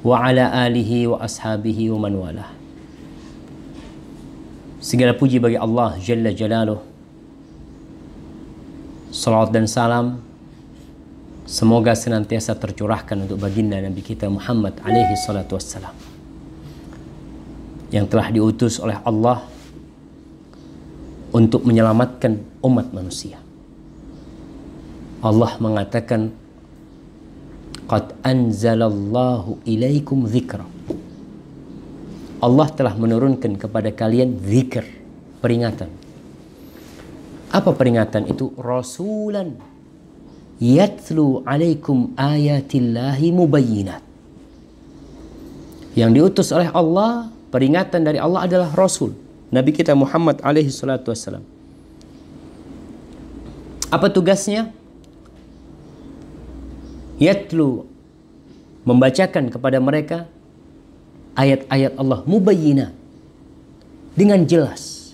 wa ala alihi wa ashabihi wa man walah. Segala puji bagi Allah Jalla Jalaluh. Salawat dan salam semoga senantiasa tercurahkan untuk baginda Nabi kita Muhammad alaihi salatu wassalam, yang telah diutus oleh Allah untuk menyelamatkan umat manusia. Allah mengatakan, qad anzalallahu ilaikum dzikra. Allah telah menurunkan kepada kalian zikr, peringatan. Apa peringatan itu? Rasulan yatlu alaikum ayatillahi mubayyinat. Yang diutus oleh Allah, peringatan dari Allah adalah Rasul Nabi kita Muhammad alaihi salatu wassalam. Apa tugasnya? Yatlu, membacakan kepada mereka ayat-ayat Allah mubayyinat, dengan jelas,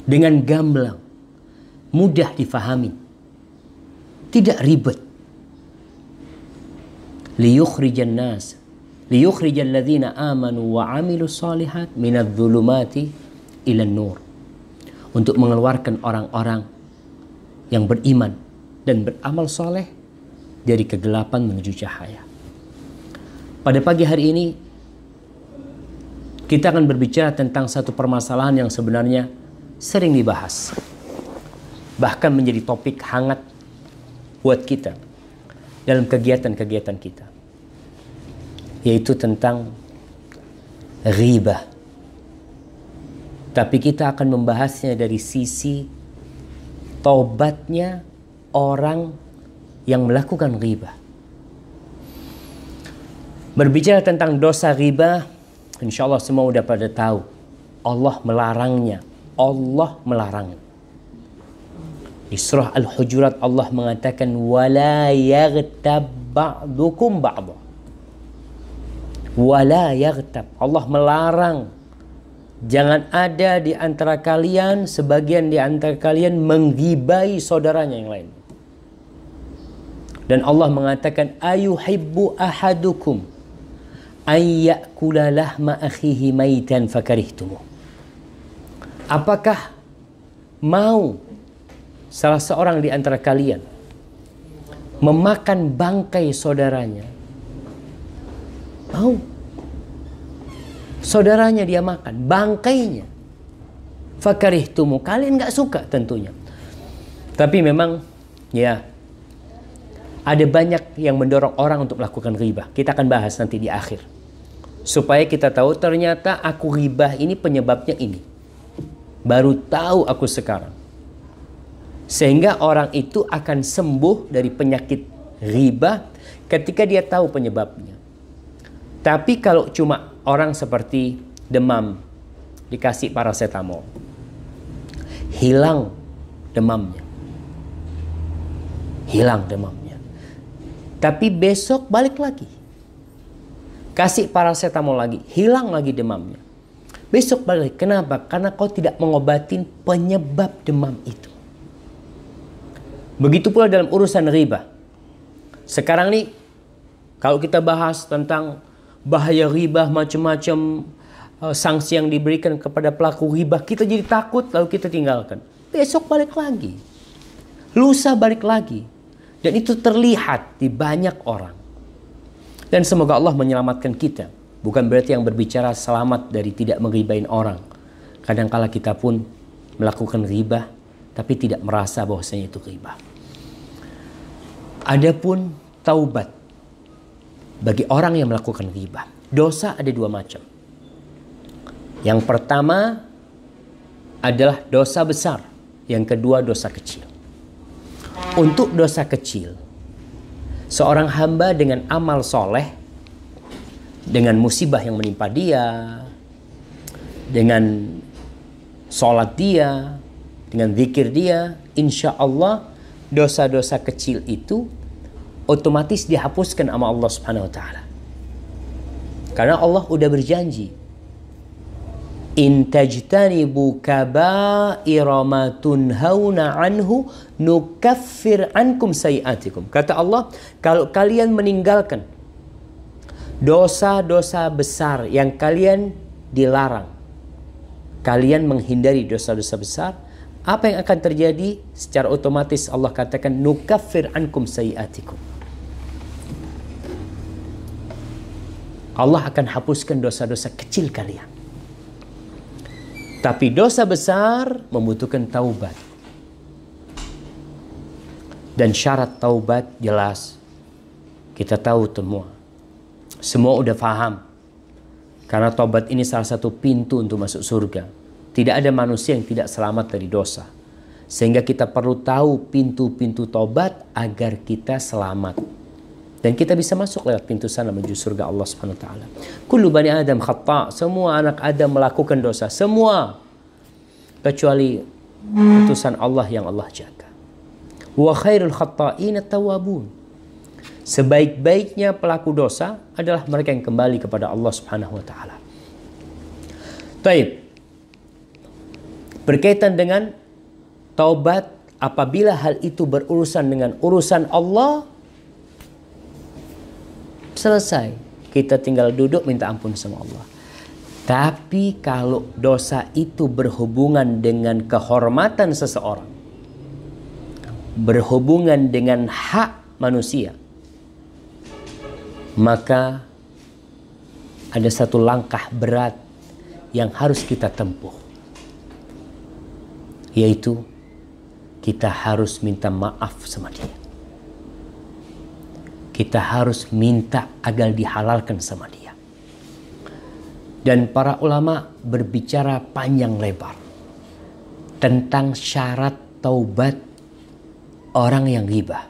dengan gamblang, mudah difahami, tidak ribet. Liyukhrijan nas, liyukhrijal ladzina amanu wa amilus solihat minadz dzulumati ilan nur. Untuk mengeluarkan orang-orang yang beriman dan beramal soleh dari kegelapan menuju cahaya. Pada pagi hari ini kita akan berbicara tentang satu permasalahan yang sebenarnya sering dibahas, bahkan menjadi topik hangat buat kita dalam kegiatan-kegiatan kita, yaitu tentang ghibah. Tapi kita akan membahasnya dari sisi taubatnya orang yang melakukan ghibah. Berbicara tentang dosa ghibah, insya Allah semua udah pada tahu Allah melarangnya. Allah melarangnya. Di surah Al-Hujurat Allah mengatakan, wala yaghtab ba'dukum ba'dha. Wala yaghtab. Allah melarang, jangan ada di antara kalian, sebagian di antara kalian menggibai saudaranya yang lain. Dan Allah mengatakan, ayuhibbu ahadukum an ya'kula lahma akhihi maitan fakarihtumuh. Apakah mau salah seorang di antara kalian memakan bangkai saudaranya? Mau. Saudaranya dia makan, bangkainya. Fakarihtumu, kalian nggak suka tentunya. Tapi memang ya, ada banyak yang mendorong orang untuk melakukan ghibah. Kita akan bahas nanti di akhir, supaya kita tahu ternyata aku ghibah ini penyebabnya ini. Baru tahu aku sekarang. Sehingga orang itu akan sembuh dari penyakit ghibah ketika dia tahu penyebabnya. Tapi kalau cuma orang seperti demam, dikasih paracetamol, hilang demamnya. Hilang demamnya. Tapi besok balik lagi. Kasih paracetamol lagi, hilang lagi demamnya. Besok balik. Kenapa? Karena kau tidak mengobatin penyebab demam itu. Begitu pula dalam urusan ghibah. Sekarang nih, kalau kita bahas tentang bahaya ghibah, macam-macam sanksi yang diberikan kepada pelaku ghibah, kita jadi takut lalu kita tinggalkan. Besok balik lagi. Lusa balik lagi. Dan itu terlihat di banyak orang. Dan semoga Allah menyelamatkan kita. Bukan berarti yang berbicara selamat dari tidak menghibahin orang. Kadangkala kita pun melakukan ghibah, tapi tidak merasa bahwasanya itu ghibah. Adapun taubat bagi orang yang melakukan ghibah. Dosa ada dua macam. Yang pertama adalah dosa besar. Yang kedua dosa kecil. Untuk dosa kecil, seorang hamba dengan amal soleh, dengan musibah yang menimpa dia, dengan sholat dia, dengan zikir dia, insya Allah dosa-dosa kecil itu otomatis dihapuskan sama Allah Subhanahu Wa Taala. Karena Allah udah berjanji, in tajtanibu kaba'ira ma tunhauna anhu nukaffir ankum sayiatikum. Kata Allah, kalau kalian meninggalkan dosa-dosa besar yang kalian dilarang, kalian menghindari dosa-dosa besar, apa yang akan terjadi? Secara otomatis Allah katakan nukaffir ankum sayiatikum. Allah akan hapuskan dosa-dosa kecil kalian. Tapi dosa besar membutuhkan taubat. Dan syarat taubat jelas. Kita tahu semua. Semua udah paham. Karena taubat ini salah satu pintu untuk masuk surga. Tidak ada manusia yang tidak selamat dari dosa. Sehingga kita perlu tahu pintu-pintu taubat agar kita selamat. Dan kita bisa masuk lewat pintu sana menuju surga Allah Subhanahu wa taala. Kullu bani Adam khata', semua anak Adam melakukan dosa, semua kecuali utusan Allah yang Allah jaga. Wa khairul khata'in at-tawwabun. Sebaik-baiknya pelaku dosa adalah mereka yang kembali kepada Allah Subhanahu wa taala. Baik. Berkaitan dengan taubat, apabila hal itu berurusan dengan urusan Allah, selesai. Kita tinggal duduk minta ampun sama Allah. Tapi kalau dosa itu berhubungan dengan kehormatan seseorang, berhubungan dengan hak manusia, maka ada satu langkah berat yang harus kita tempuh, yaitu kita harus minta maaf sama dia. Kita harus minta agar dihalalkan sama dia. Dan para ulama berbicara panjang lebar tentang syarat taubat orang yang ghibah.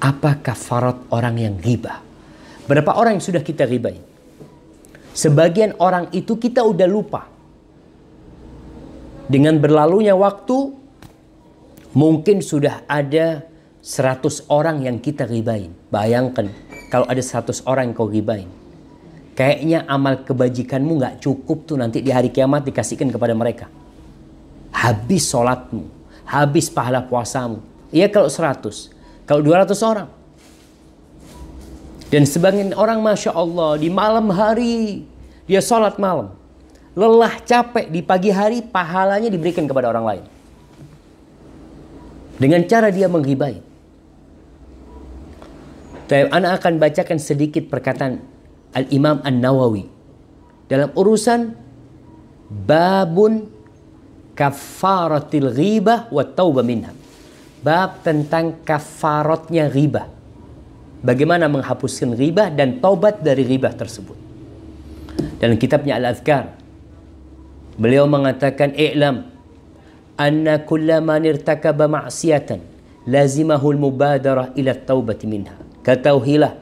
Apa kafarat orang yang ghibah? Berapa orang yang sudah kita ghibahin? Sebagian orang itu kita udah lupa. Dengan berlalunya waktu, mungkin sudah ada 100 orang yang kita ghibahin. Bayangkan kalau ada 100 orang yang kau ghibahin. Kayaknya amal kebajikanmu gak cukup tuh nanti di hari kiamat dikasihkan kepada mereka. Habis sholatmu, habis pahala puasamu. Iya kalau 100. Kalau 200 orang. Dan sebagian orang Masya Allah di malam hari dia sholat malam. Lelah capek di pagi hari pahalanya diberikan kepada orang lain. Dengan cara dia menghibai. Ana akan bacakan sedikit perkataan Al-Imam An-Nawawi dalam urusan babun kafaratil ghibah wa taubah minha. Bab tentang kafaratnya ghibah. Bagaimana menghapuskan ghibah dan taubat dari ghibah tersebut. Dalam kitabnya Al-Adhkar, beliau mengatakan i'lam anna kulla man irtakaba ma'siyatan lazimahul mubadarah ila taubati minha. Ketahuilah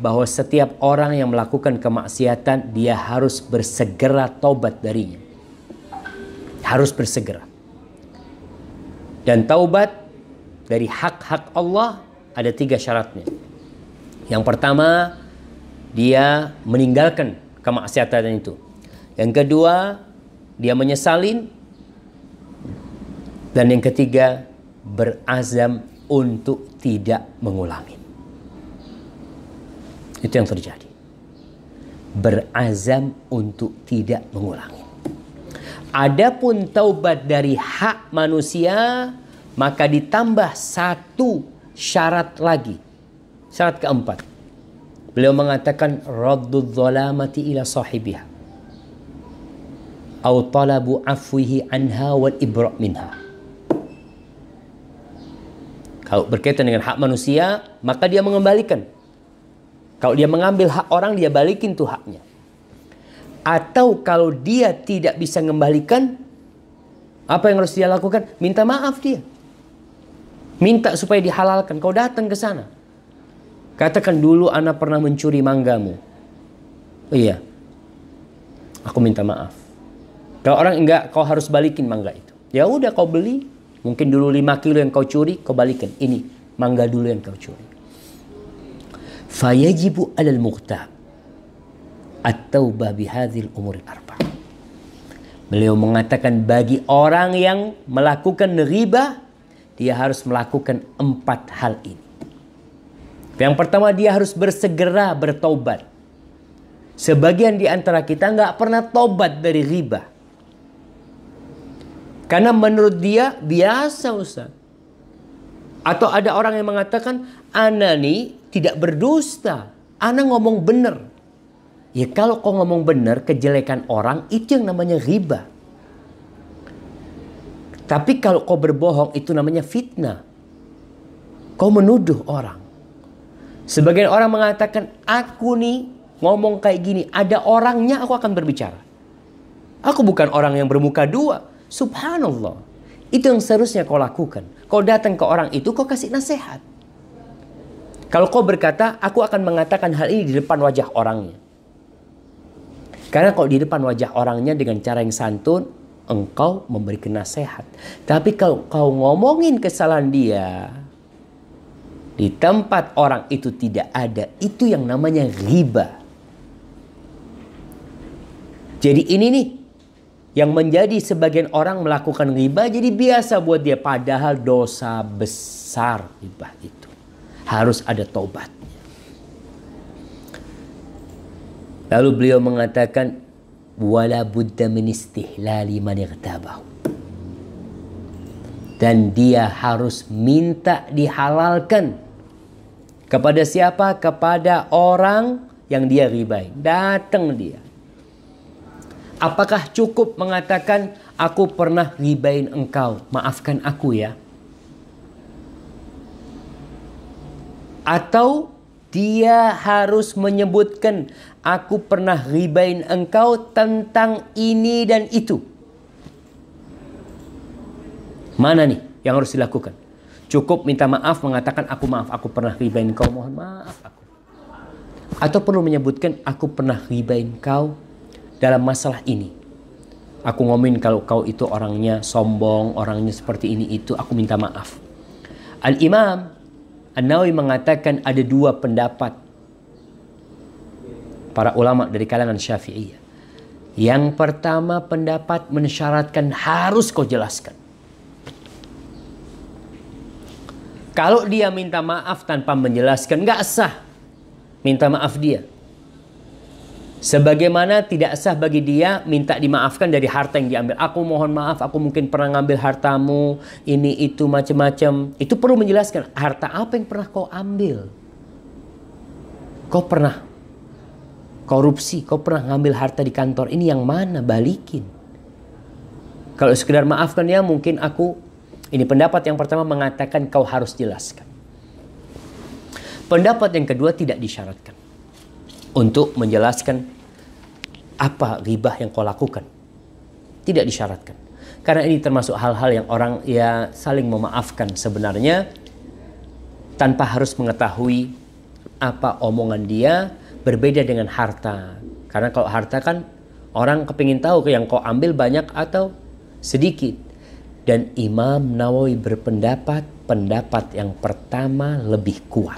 bahwa setiap orang yang melakukan kemaksiatan dia harus bersegera taubat darinya. Harus bersegera. Dan taubat dari hak-hak Allah ada 3 syaratnya. Yang pertama, dia meninggalkan kemaksiatan itu. Yang kedua, dia menyesalin. Dan yang ketiga, berazam untuk tidak mengulangi. Itu yang terjadi. Berazam untuk tidak mengulangi. Adapun taubat dari hak manusia, maka ditambah 1 syarat lagi. Syarat keempat. Beliau mengatakan raddudz zalamati ila sahibiha. Au talabu afwihi anha wal ibra' minha. Kalau berkaitan dengan hak manusia, maka dia mengembalikan. Kalau dia mengambil hak orang, dia balikin tuh haknya. Atau kalau dia tidak bisa mengembalikan, apa yang harus dia lakukan? Minta maaf dia. Minta supaya dihalalkan. Kau datang ke sana. Katakan dulu ana pernah mencuri manggamu. Oh iya. Aku minta maaf. Kalau orang enggak, kau harus balikin mangga itu. Ya udah kau beli. Mungkin dulu 5 kilo yang kau curi, kau balikin. Ini mangga dulu yang kau curi. Fayajibu alal mughtab at-taubah bihadzal umur al-arba'. Beliau mengatakan bagi orang yang melakukan ghibah, dia harus melakukan 4 hal ini. Yang pertama, dia harus bersegera bertobat. Sebagian di antara kita nggak pernah tobat dari riba. Karena menurut dia biasa, Ustaz. Atau ada orang yang mengatakan, ana nih tidak berdusta, ana ngomong benar. Ya kalau kau ngomong benar, kejelekan orang itu yang namanya riba. Tapi kalau kau berbohong, itu namanya fitnah. Kau menuduh orang. Sebagian orang mengatakan, aku nih ngomong kayak gini, ada orangnya aku akan berbicara. Aku bukan orang yang bermuka dua. Subhanallah. Itu yang seharusnya kau lakukan. Kau datang ke orang itu, kau kasih nasihat. Kalau kau berkata, aku akan mengatakan hal ini di depan wajah orangnya. Karena kalau di depan wajah orangnya dengan cara yang santun, engkau memberikan nasihat. Tapi kalau kau ngomongin kesalahan dia, di tempat orang itu tidak ada, itu yang namanya riba. Jadi ini nih, yang menjadi sebagian orang melakukan riba jadi biasa buat dia. Padahal dosa besar riba itu. Harus ada taubatnya. Lalu beliau mengatakan, wala budda min istihlali man ightabahu. Dan dia harus minta dihalalkan. Kepada siapa? Kepada orang yang dia ribai. Datang dia. Apakah cukup mengatakan, aku pernah ribain engkau, maafkan aku ya? Atau dia harus menyebutkan, aku pernah ribain engkau tentang ini dan itu. Mana nih yang harus dilakukan? Cukup minta maaf, mengatakan aku maaf, aku pernah ribain engkau, mohon maaf aku. Atau perlu menyebutkan, aku pernah ribain engkau dalam masalah ini. Aku ngomongin kalau kau itu orangnya sombong, orangnya seperti ini itu, aku minta maaf. Al-Imam An-Nawawi mengatakan ada dua pendapat para ulama dari kalangan Syafi'iyah. Yang pertama pendapat mensyaratkan harus kau jelaskan. Kalau dia minta maaf tanpa menjelaskan, nggak sah minta maaf dia. Sebagaimana tidak sah bagi dia minta dimaafkan dari harta yang diambil. Aku mohon maaf, aku mungkin pernah ngambil hartamu, ini itu macam-macam. Itu perlu menjelaskan, harta apa yang pernah kau ambil? Kau pernah korupsi, kau pernah ngambil harta di kantor ini yang mana? Balikin. Kalau sekedar maafkan ya, mungkin aku, ini pendapat yang pertama mengatakan kau harus jelaskan. Pendapat yang kedua tidak disyaratkan untuk menjelaskan apa ribah yang kau lakukan. Tidak disyaratkan. Karena ini termasuk hal-hal yang orang ya saling memaafkan sebenarnya tanpa harus mengetahui apa omongan dia, berbeda dengan harta. Karena kalau harta kan orang kepingin tahu yang kau ambil banyak atau sedikit. Dan Imam Nawawi berpendapat, pendapat yang pertama lebih kuat.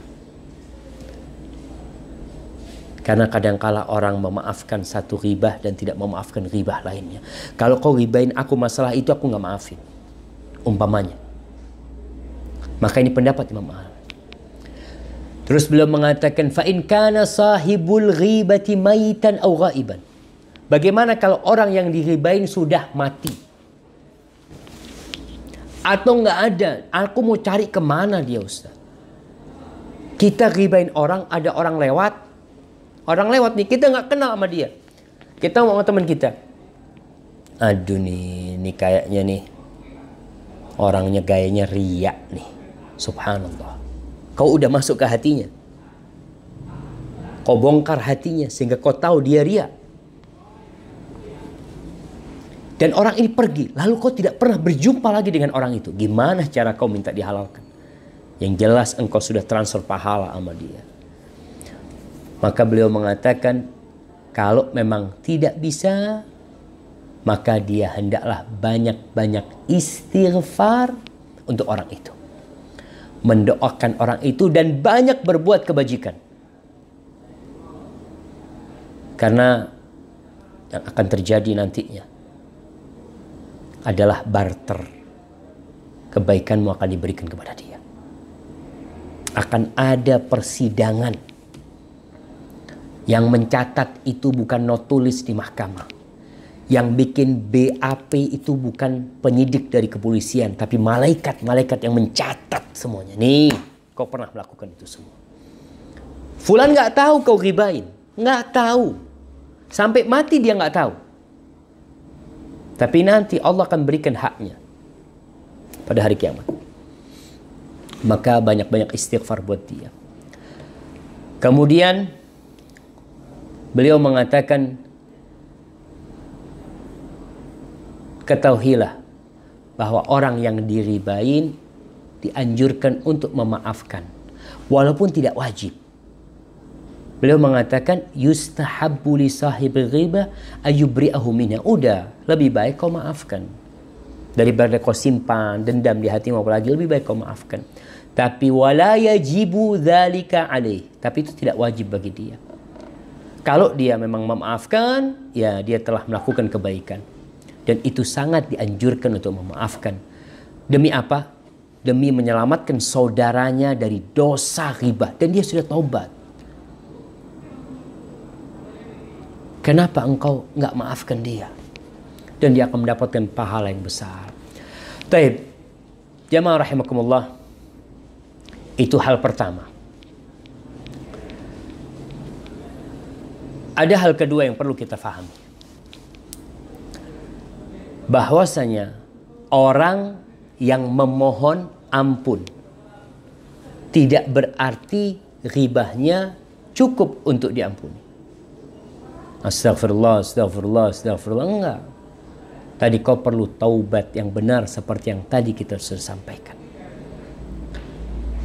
Karena kadangkala orang memaafkan satu ribah dan tidak memaafkan ribah lainnya. Kalau kau ribain aku masalah itu, aku nggak maafin. Umpamanya. Maka ini pendapat Imam Ahmad. Terus beliau mengatakan, fa in kana sahibul ghibati maitan aw ghaiban. Bagaimana kalau orang yang diribain sudah mati? Atau nggak ada? Aku mau cari kemana dia, Ustaz? Kita ribain orang, ada orang lewat. Orang lewat nih, kita nggak kenal sama dia. Kita mau sama teman kita. Aduh nih, ini kayaknya nih orangnya gayanya riak nih. Subhanallah. Kau udah masuk ke hatinya. Kau bongkar hatinya sehingga kau tahu dia riak. Dan orang ini pergi, lalu kau tidak pernah berjumpa lagi dengan orang itu. Gimana cara kau minta dihalalkan? Yang jelas engkau sudah transfer pahala sama dia. Maka beliau mengatakan, kalau memang tidak bisa, maka dia hendaklah banyak-banyak istighfar untuk orang itu. Mendoakan orang itu dan banyak berbuat kebajikan. Karena yang akan terjadi nantinya adalah barter. Kebaikanmu akan diberikan kepada dia. akan ada persidangan. Yang mencatat itu bukan not tulis di mahkamah. Yang bikin BAP itu bukan penyidik dari kepolisian, tapi malaikat-malaikat yang mencatat semuanya. Nih, kau pernah melakukan itu semua. Fulan nggak tahu kau ribain, nggak tahu. Sampai mati dia nggak tahu. Tapi nanti Allah akan berikan haknya pada hari kiamat. Maka banyak-banyak istighfar buat dia. Kemudian beliau mengatakan, ketahuilah bahwa orang yang diribain dianjurkan untuk memaafkan walaupun tidak wajib. Beliau mengatakan yustahabbu li sahibil ghibah ayyubri'ahu minha. Udah, lebih baik kau maafkan daripada kau simpan dendam di hatimu, apalagi lebih baik kau maafkan. Tapi wala yajibu dzalika alaih. Tapi itu tidak wajib bagi dia. Kalau dia memang memaafkan, ya dia telah melakukan kebaikan. Dan itu sangat dianjurkan untuk memaafkan. Demi apa? Demi menyelamatkan saudaranya dari dosa ghibah. Dan dia sudah taubat. Kenapa engkau nggak maafkan dia? Dan dia akan mendapatkan pahala yang besar. Taib, jamaah rahimakumullah. Itu hal pertama. Ada hal kedua yang perlu kita fahami. Bahwasanya orang yang memohon ampun tidak berarti ghibahnya cukup untuk diampuni. Astagfirullah, astagfirullah, astagfirullah. Enggak. Tadi kau perlu taubat yang benar seperti yang tadi kita sudah sampaikan.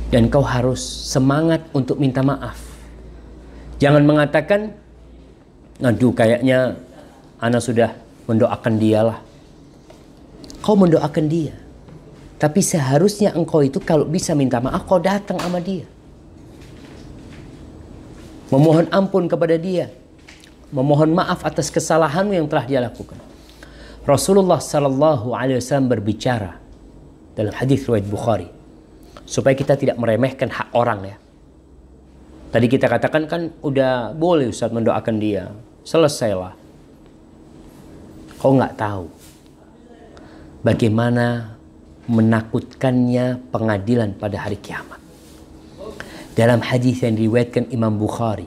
Dan kau harus semangat untuk minta maaf. Jangan mengatakan, aduh kayaknya ana sudah mendoakan dia lah. Kau mendoakan dia. Tapi seharusnya engkau itu kalau bisa minta maaf, kau datang sama dia. Memohon ampun kepada dia. Memohon maaf atas kesalahanmu yang telah dia lakukan. Rasulullah SAW berbicara dalam hadis riwayat Bukhari. Supaya kita tidak meremehkan hak orang ya. Tadi kita katakan kan udah boleh Ustaz mendoakan dia. Selesailah. Kau nggak tahu bagaimana menakutkannya pengadilan pada hari kiamat. Dalam hadis yang diriwayatkan Imam Bukhari,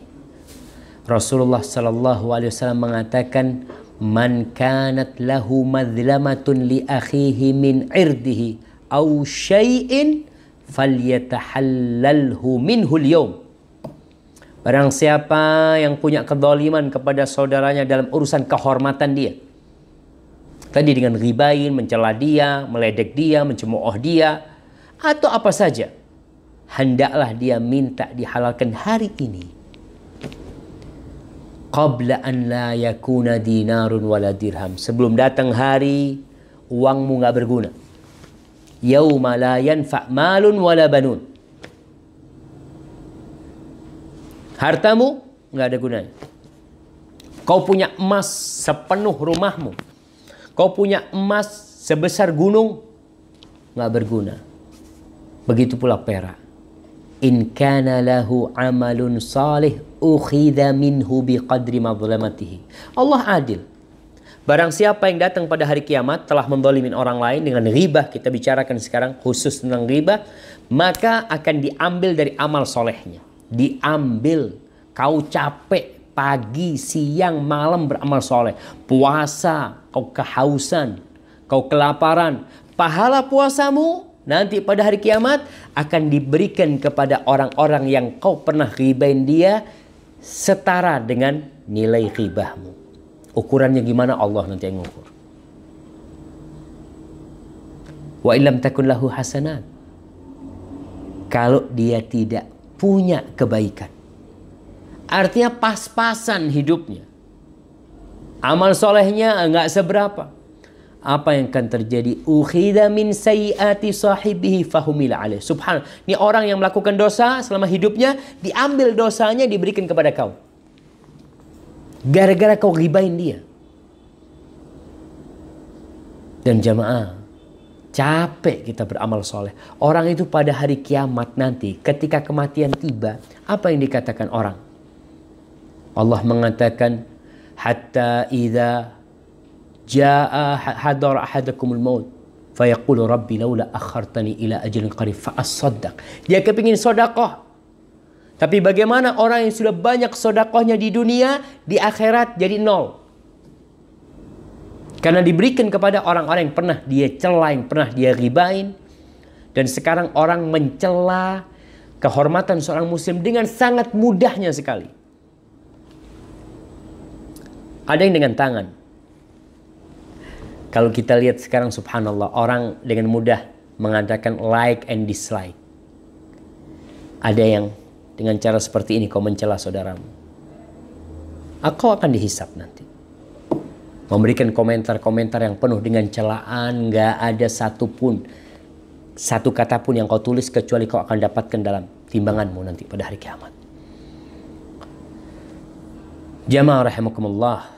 Rasulullah SAW mengatakan, "Man kanat lahu madlamatun li akhihi min irdihi aw syai'in falyatahallalhu minhu al-yawm." Barang siapa yang punya kezaliman kepada saudaranya dalam urusan kehormatan dia, tadi dengan ghibain, mencela dia, meledek dia, mencemooh dia, atau apa saja, hendaklah dia minta dihalalkan hari ini. Qabla an la yakuna dinarun wala dirham. Sebelum datang hari uangmu nggak berguna. Yauma la yanfa' malun wala banun. Hartamu nggak ada gunanya. Kau punya emas sepenuh rumahmu. Kau punya emas sebesar gunung, nggak berguna. Begitu pula perak. In kana lahu amalun salih ukhidha minhu biqadri madlamatihi. Allah adil. Barang siapa yang datang pada hari kiamat telah mendolimin orang lain dengan ghibah, kita bicarakan sekarang khusus tentang ghibah, maka akan diambil dari amal solehnya. Diambil. Kau capek pagi, siang, malam beramal soleh. Puasa, kau kehausan, kau kelaparan. Pahala puasamu nanti pada hari kiamat akan diberikan kepada orang-orang yang kau pernah ghibain dia setara dengan nilai ghibahmu. Ukurannya gimana Allah nanti yang mengukur. Wa illam takun lahu hasanat. Kalau dia tidak punya kebaikan, artinya pas-pasan hidupnya, amal solehnya enggak seberapa, apa yang akan terjadi? Ukhidha min sayyiati sahibihi fahumila alaih. Subhanallah. Ini orang yang melakukan dosa selama hidupnya, diambil dosanya diberikan kepada kau. Gara-gara kau ghibain dia. Dan jamaah, Capek kita beramal soleh. Orang itu pada hari kiamat nanti, ketika kematian tiba, apa yang dikatakan orang? Allah mengatakan, hatta idza jaa hadar ahadakumul maut fayaqulu rabbi laula akhartani ila ajalin qarib fa asaddaq. Dia kepingin sedekah. Tapi bagaimana orang yang sudah banyak sedekahnya di dunia, di akhirat jadi nol? Karena diberikan kepada orang-orang yang pernah dia cela, yang pernah dia ribain. Dan sekarang orang mencela kehormatan seorang muslim dengan sangat mudahnya sekali. Ada yang dengan tangan. Kalau kita lihat sekarang subhanallah, orang dengan mudah mengadakan like and dislike. Ada yang dengan cara seperti ini kau mencela saudaramu. Kau akan dihisap nanti. Memberikan komentar-komentar yang penuh dengan celaan, nggak ada satu kata pun yang kau tulis kecuali kau akan dapatkan dalam timbanganmu nanti pada hari kiamat. Jamaah rahimakumullah,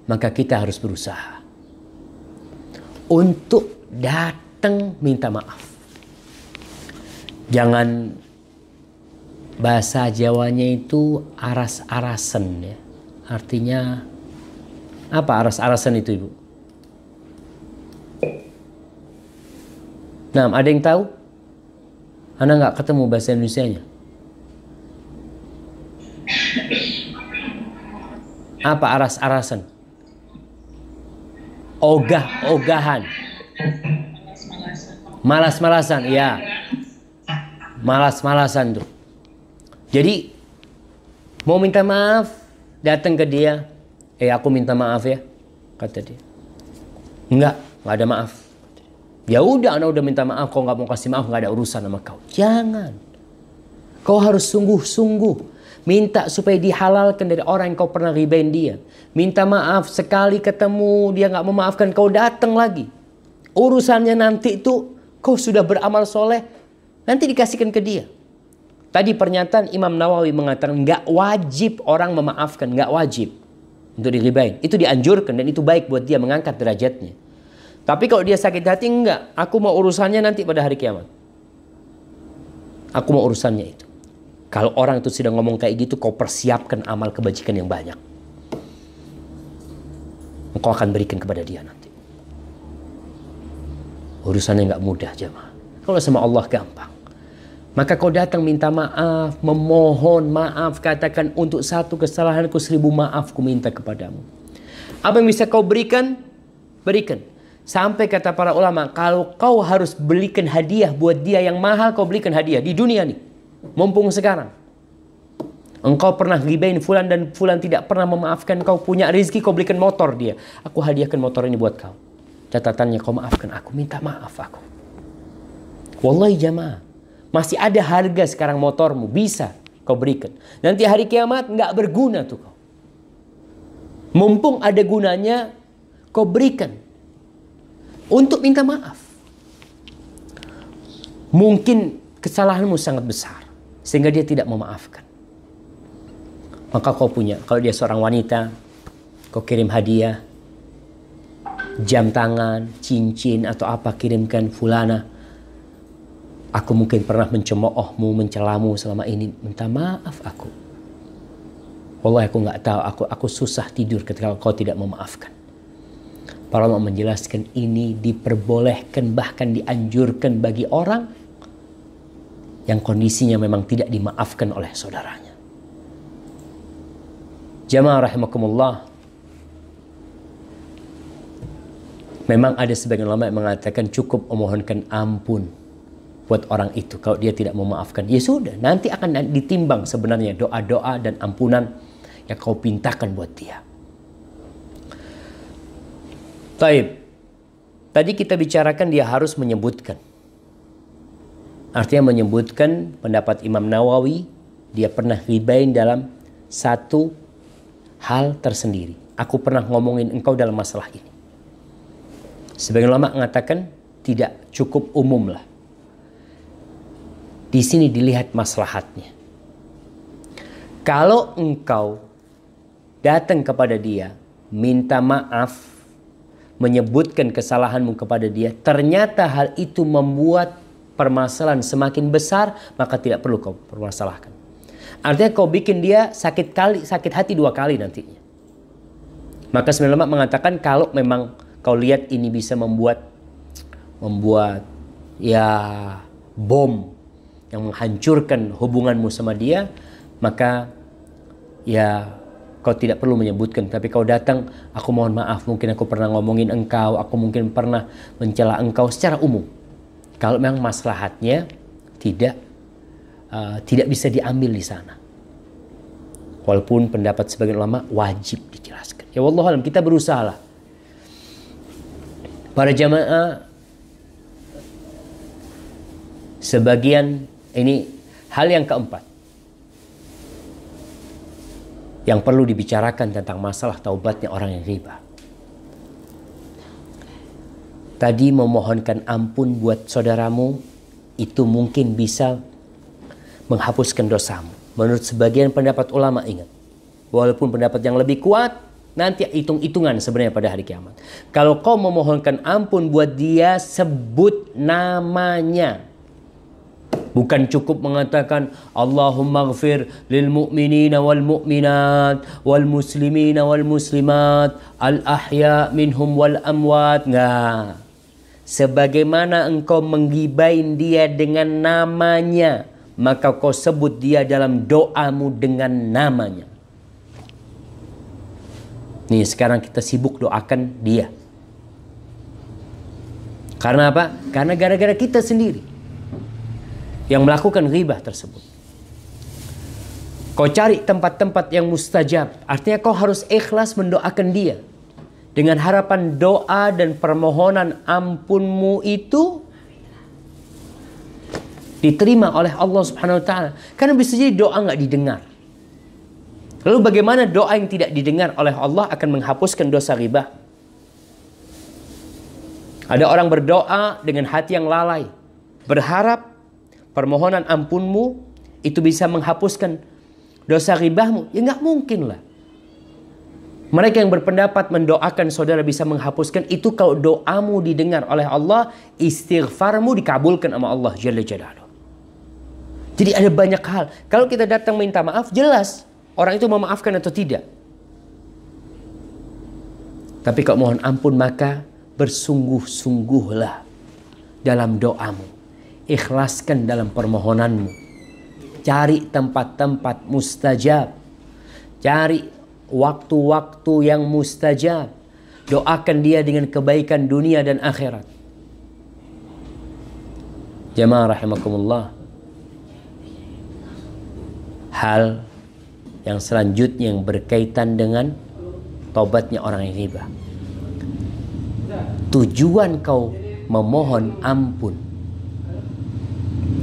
maka kita harus berusaha untuk datang minta maaf. Jangan bahasa Jawanya itu aras-arasen ya. Artinya apa aras-arasen itu, Ibu? Nah, ada yang tahu? Anda nggak ketemu bahasa Indonesianya. Apa aras-arasen? Ogah-ogahan. Malas-malasan, ya. Malas-malasan tuh. Jadi mau minta maaf, datang ke dia. Aku minta maaf ya, kata dia. Nggak ada maaf. Ya udah, Anda udah minta maaf, kau nggak mau kasih maaf, nggak ada urusan sama kau. Jangan. Kau harus sungguh-sungguh minta supaya dihalalkan dari orang yang kau pernah ribain dia. Minta maaf, sekali ketemu dia nggak memaafkan, kau datang lagi. Urusannya nanti itu kau sudah beramal soleh, nanti dikasihkan ke dia. Tadi pernyataan Imam Nawawi mengatakan nggak wajib orang memaafkan, nggak wajib untuk diribain. Itu dianjurkan dan itu baik buat dia, mengangkat derajatnya. Tapi kalau dia sakit hati, enggak. Aku mau urusannya nanti pada hari kiamat. Aku mau urusannya itu. Kalau orang itu sudah ngomong kayak gitu, kau persiapkan amal kebajikan yang banyak. Engkau akan berikan kepada dia nanti. Urusannya nggak mudah, jemaah. Kalau sama Allah gampang. Maka kau datang minta maaf, memohon maaf, katakan untuk satu kesalahanku 1000 maaf ku minta kepadamu. Apa yang bisa kau berikan? Berikan. Sampai kata para ulama, kalau kau harus belikan hadiah buat dia yang mahal, kau belikan hadiah di dunia nih. Mumpung sekarang. Engkau pernah ribain fulan dan fulan tidak pernah memaafkan, kau punya rezeki, kau belikan motor dia. Aku hadiahkan motor ini buat kau. Catatannya kau maafkan aku, minta maaf aku. Wallahi jamaah. Masih ada harga sekarang motormu, bisa kau berikan. Nanti hari kiamat nggak berguna tuh kau. Mumpung ada gunanya, kau berikan. Untuk minta maaf. Mungkin kesalahanmu sangat besar, sehingga dia tidak memaafkan. Maka kau punya, kalau dia seorang wanita, kau kirim hadiah, jam tangan, cincin, atau apa, kirimkan fulana. Aku mungkin pernah mencemoohmu, mencelamu selama ini. Minta maaf aku. Wallahi aku nggak tahu. Aku susah tidur ketika kau tidak memaafkan. Para ulama menjelaskan ini diperbolehkan, bahkan dianjurkan bagi orang yang kondisinya memang tidak dimaafkan oleh saudaranya. Jamaah rahimakumullah. Memang ada sebagian ulama yang mengatakan cukup memohonkan ampun buat orang itu kalau dia tidak memaafkan. Ya sudah, nanti akan ditimbang sebenarnya doa-doa dan ampunan yang kau pintakan buat dia. Taib. Tadi kita bicarakan dia harus menyebutkan. Artinya menyebutkan pendapat Imam Nawawi, dia pernah ribain dalam satu hal tersendiri. Aku pernah ngomongin engkau dalam masalah ini. Sebagian ulama mengatakan tidak cukup umum lah. Di sini dilihat maslahatnya. Kalau engkau datang kepada dia, minta maaf, menyebutkan kesalahanmu kepada dia, ternyata hal itu membuat permasalahan semakin besar, maka tidak perlu kau permasalahkan. Artinya kau bikin dia sakit hati 2 kali nantinya. Maka sebenarnya ulama mengatakan kalau memang kau lihat ini bisa membuat ya bom yang menghancurkan hubunganmu sama dia, maka ya kau tidak perlu menyebutkan. Tapi kau datang, aku mohon maaf, mungkin aku pernah ngomongin engkau, aku mungkin pernah mencela engkau secara umum. Kalau memang maslahatnya tidak bisa diambil di sana. Walaupun pendapat sebagian ulama wajib dijelaskan. Ya wallahualam, kita berusaha lah. Para jamaah, sebagian ini hal yang keempat yang perlu dibicarakan tentang masalah taubatnya orang yang riba. Tadi memohonkan ampun buat saudaramu itu mungkin bisa menghapuskan dosamu. Menurut sebagian pendapat ulama, ingat, walaupun pendapat yang lebih kuat, nanti hitung-hitungan sebenarnya pada hari kiamat. Kalau kau memohonkan ampun buat dia, sebut namanya. Bukan cukup mengatakan Allahumma ghfir lil mu'minina wal mu'minat wal muslimina wal muslimat al ahya minhum wal amwat. Enggak. Sebagaimana engkau menggibain dia dengan namanya, maka kau sebut dia dalam doamu dengan namanya. Nih sekarang kita sibuk doakan dia. Karena apa? Karena gara-gara kita sendiri yang melakukan ghibah tersebut. Kau cari tempat-tempat yang mustajab. Artinya kau harus ikhlas mendoakan dia. Dengan harapan doa dan permohonan ampunmu itu diterima oleh Allah Subhanahu wa ta'ala. Karena bisa jadi doa nggak didengar. Lalu bagaimana doa yang tidak didengar oleh Allah akan menghapuskan dosa ghibah? Ada orang berdoa dengan hati yang lalai, berharap permohonan ampunmu itu bisa menghapuskan dosa ghibahmu. Ya nggak mungkin lah. Mereka yang berpendapat mendoakan saudara bisa menghapuskan itu kalau doamu didengar oleh Allah, istighfarmu dikabulkan sama Allah Jalla Jalaluhu. Jadi ada banyak hal. Kalau kita datang minta maaf, jelas orang itu memaafkan atau tidak. Tapi kalau mohon ampun, maka bersungguh-sungguhlah dalam doamu. Ikhlaskan dalam permohonanmu. Cari tempat-tempat mustajab. Cari waktu-waktu yang mustajab. Doakan dia dengan kebaikan dunia dan akhirat. Jamaah rahimakumullah. Hal yang selanjutnya yang berkaitan dengan taubatnya orang yang riba. Tujuan kau memohon ampun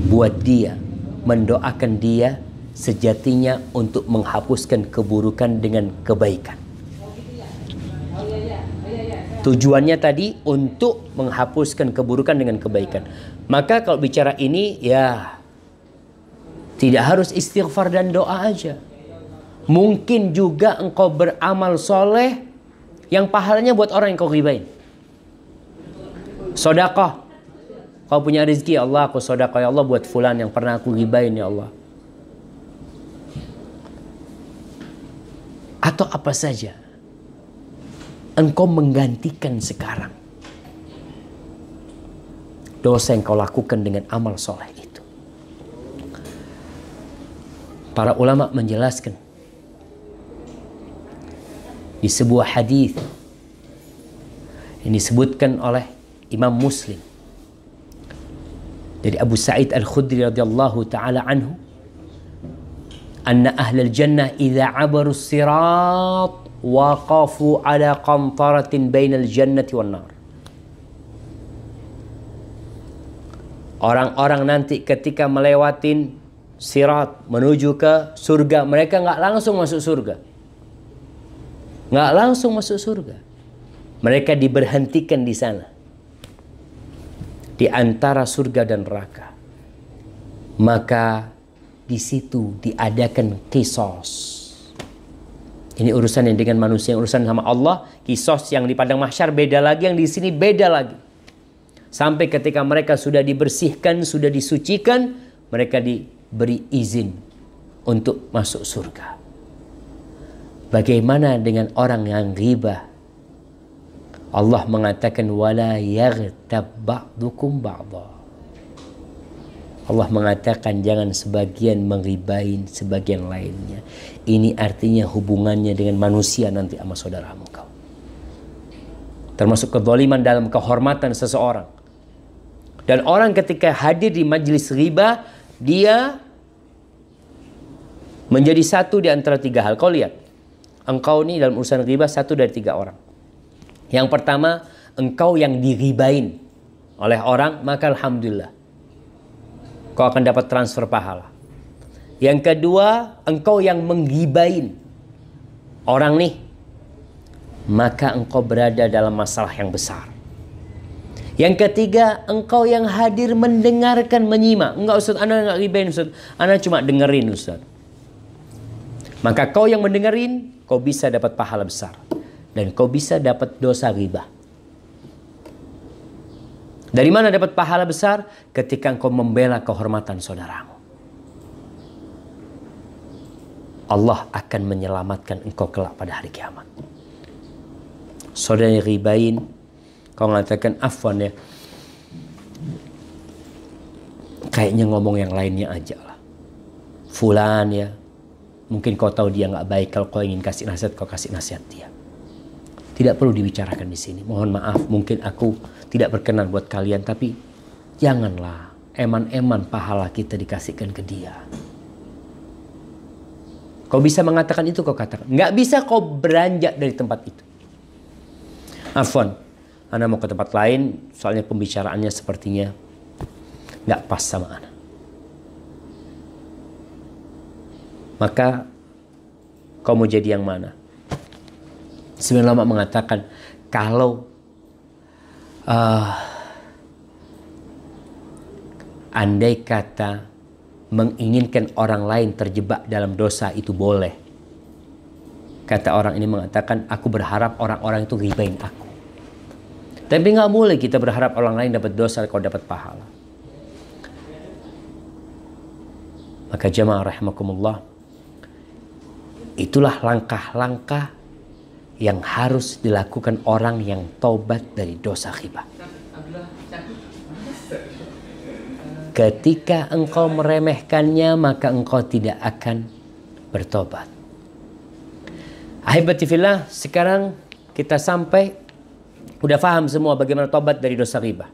buat dia, mendoakan dia, sejatinya untuk menghapuskan keburukan dengan kebaikan. Tujuannya tadi untuk menghapuskan keburukan dengan kebaikan. Maka kalau bicara ini, ya tidak harus istighfar dan doa aja. Mungkin juga engkau beramal soleh yang pahalanya buat orang yang kau ghibain. Sedekah. Kau punya rezeki, Allah, aku sedekah ya Allah buat fulan yang pernah aku ghibain ya Allah. Atau apa saja. Engkau menggantikan sekarang dosa yang kau lakukan dengan amal soleh itu. Para ulama menjelaskan di sebuah hadis yang disebutkan oleh Imam Muslim dari Abu Sa'id Al-Khudri radhiyallahu taala anhu, anna ahlal jannah idza 'abaru as-sirat waqafu 'ala qantaratin bainal jannati wan nar. Orang-orang nanti ketika melewatin sirat menuju ke surga, mereka nggak langsung masuk surga. Nggak langsung masuk surga. Mereka diberhentikan di sana. Di antara surga dan neraka. Maka di situ diadakan qisas. Ini urusan yang dengan manusia, urusan sama Allah. Kisos yang di padang mahsyar beda lagi, yang di sini beda lagi. Sampai ketika mereka sudah dibersihkan, sudah disucikan, mereka diberi izin untuk masuk surga. Bagaimana dengan orang yang ghibah? Allah mengatakan wala yaghtab ba'dukum ba'dha. Allah mengatakan jangan sebagian menghibain sebagian lainnya. Ini artinya hubungannya dengan manusia nanti sama saudaramu kau. Termasuk kezaliman dalam kehormatan seseorang. Dan orang ketika hadir di majelis riba, dia menjadi satu di antara tiga hal. Kau lihat, engkau ini dalam urusan riba satu dari tiga orang. Yang pertama, engkau yang diribain oleh orang, maka alhamdulillah, kau akan dapat transfer pahala. Yang kedua, engkau yang menggibain orang nih, maka engkau berada dalam masalah yang besar. Yang ketiga, engkau yang hadir mendengarkan, menyimak. Enggak Ustaz, ana enggak gibain Ustaz, ana cuma dengerin Ustaz. Maka kau yang mendengarin, kau bisa dapat pahala besar. Dan kau bisa dapat dosa ghibah. Dari mana dapat pahala besar? Ketika engkau membela kehormatan saudaramu. Allah akan menyelamatkan engkau kelak pada hari kiamat. Saudara ribain, kau mengatakan afwan ya, kayaknya ngomong yang lainnya aja lah. Fulan ya, mungkin kau tahu dia nggak baik. Kalau kau ingin kasih nasihat, kau kasih nasihat dia. Tidak perlu dibicarakan di sini. Mohon maaf, mungkin aku tidak berkenan buat kalian, tapi janganlah eman-eman pahala kita dikasihkan ke dia. Kau bisa mengatakan itu, kau katakan. Nggak bisa kau beranjak dari tempat itu. Afwan, ana mau ke tempat lain, soalnya pembicaraannya sepertinya nggak pas sama ana. Maka kau mau jadi yang mana? Sebenarnya ulama mengatakan kalau andai kata menginginkan orang lain terjebak dalam dosa itu boleh. Kata orang ini mengatakan, aku berharap orang-orang itu ribain aku. Tapi nggak boleh kita berharap orang lain dapat dosa kalau dapat pahala. Maka jamaah rahimakumullah, itulah langkah-langkah yang harus dilakukan orang yang taubat dari dosa ghibah. Ketika engkau meremehkannya, maka engkau tidak akan bertobat. Ahibati fillah, sekarang kita sampai udah paham semua bagaimana tobat dari dosa ghibah.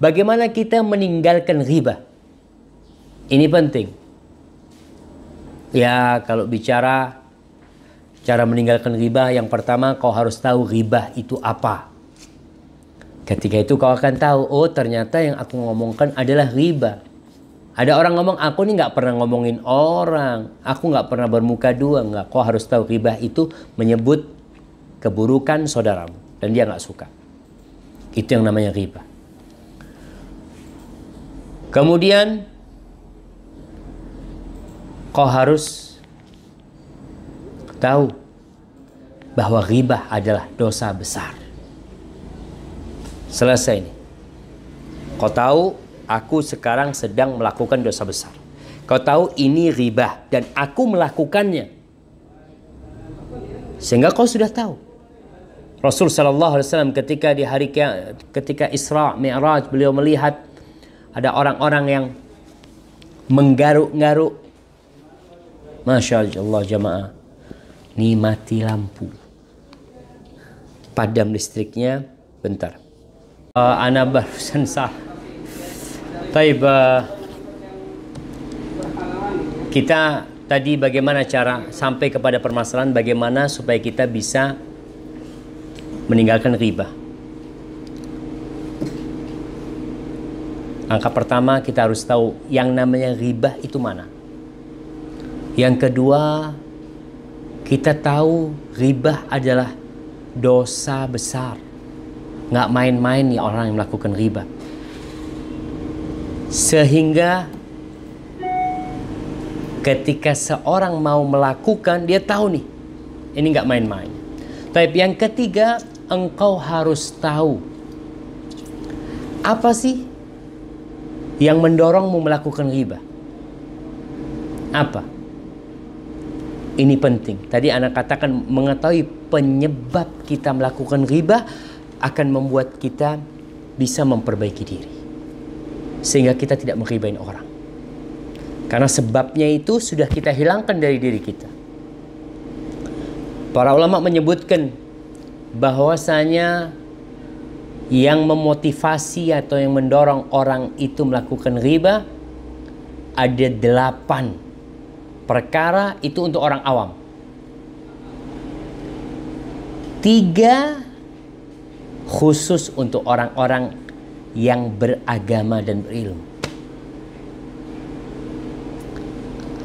Bagaimana kita meninggalkan ghibah. Ini penting. Ya, kalau bicara cara meninggalkan ghibah, yang pertama kau harus tahu ghibah itu apa. Ketika itu kau akan tahu, oh ternyata yang aku ngomongkan adalah ghibah. Ada orang ngomong, aku nih nggak pernah ngomongin orang, aku nggak pernah bermuka dua. Nggak, kau harus tahu ghibah itu menyebut keburukan saudaramu dan dia nggak suka. Itu yang namanya ghibah. Kemudian kau harus tahu bahwa ghibah adalah dosa besar. Selesai ini. Kau tahu aku sekarang sedang melakukan dosa besar. Kau tahu ini ghibah dan aku melakukannya. Sehingga kau sudah tahu. Rasul sallallahu alaihi wasallam ketika Isra Mi'raj, beliau melihat ada orang-orang yang menggaruk-garuk. Masya Allah jamaah. Ini mati lampu, padam listriknya, bentar. Ana barusan sah. Taib, kita tadi bagaimana cara sampai kepada permasalahan bagaimana supaya kita bisa meninggalkan ghibah. Angka pertama, kita harus tahu yang namanya ghibah itu mana. Yang kedua, kita tahu ghibah adalah dosa besar. Nggak main-main nih orang yang melakukan ghibah. Sehingga ketika seorang mau melakukan, dia tahu nih, Ini nggak main-main. Tapi yang ketiga, engkau harus tahu apa sih yang mendorongmu melakukan ghibah. Apa? Ini penting. Tadi anak katakan mengetahui penyebab kita melakukan ghibah akan membuat kita bisa memperbaiki diri. Sehingga kita tidak menghibahin orang. Karena sebabnya itu sudah kita hilangkan dari diri kita. Para ulama menyebutkan bahwasanya yang memotivasi atau yang mendorong orang itu melakukan ghibah ada 8 perkara itu untuk orang awam. 3 khusus untuk orang-orang yang beragama dan berilmu.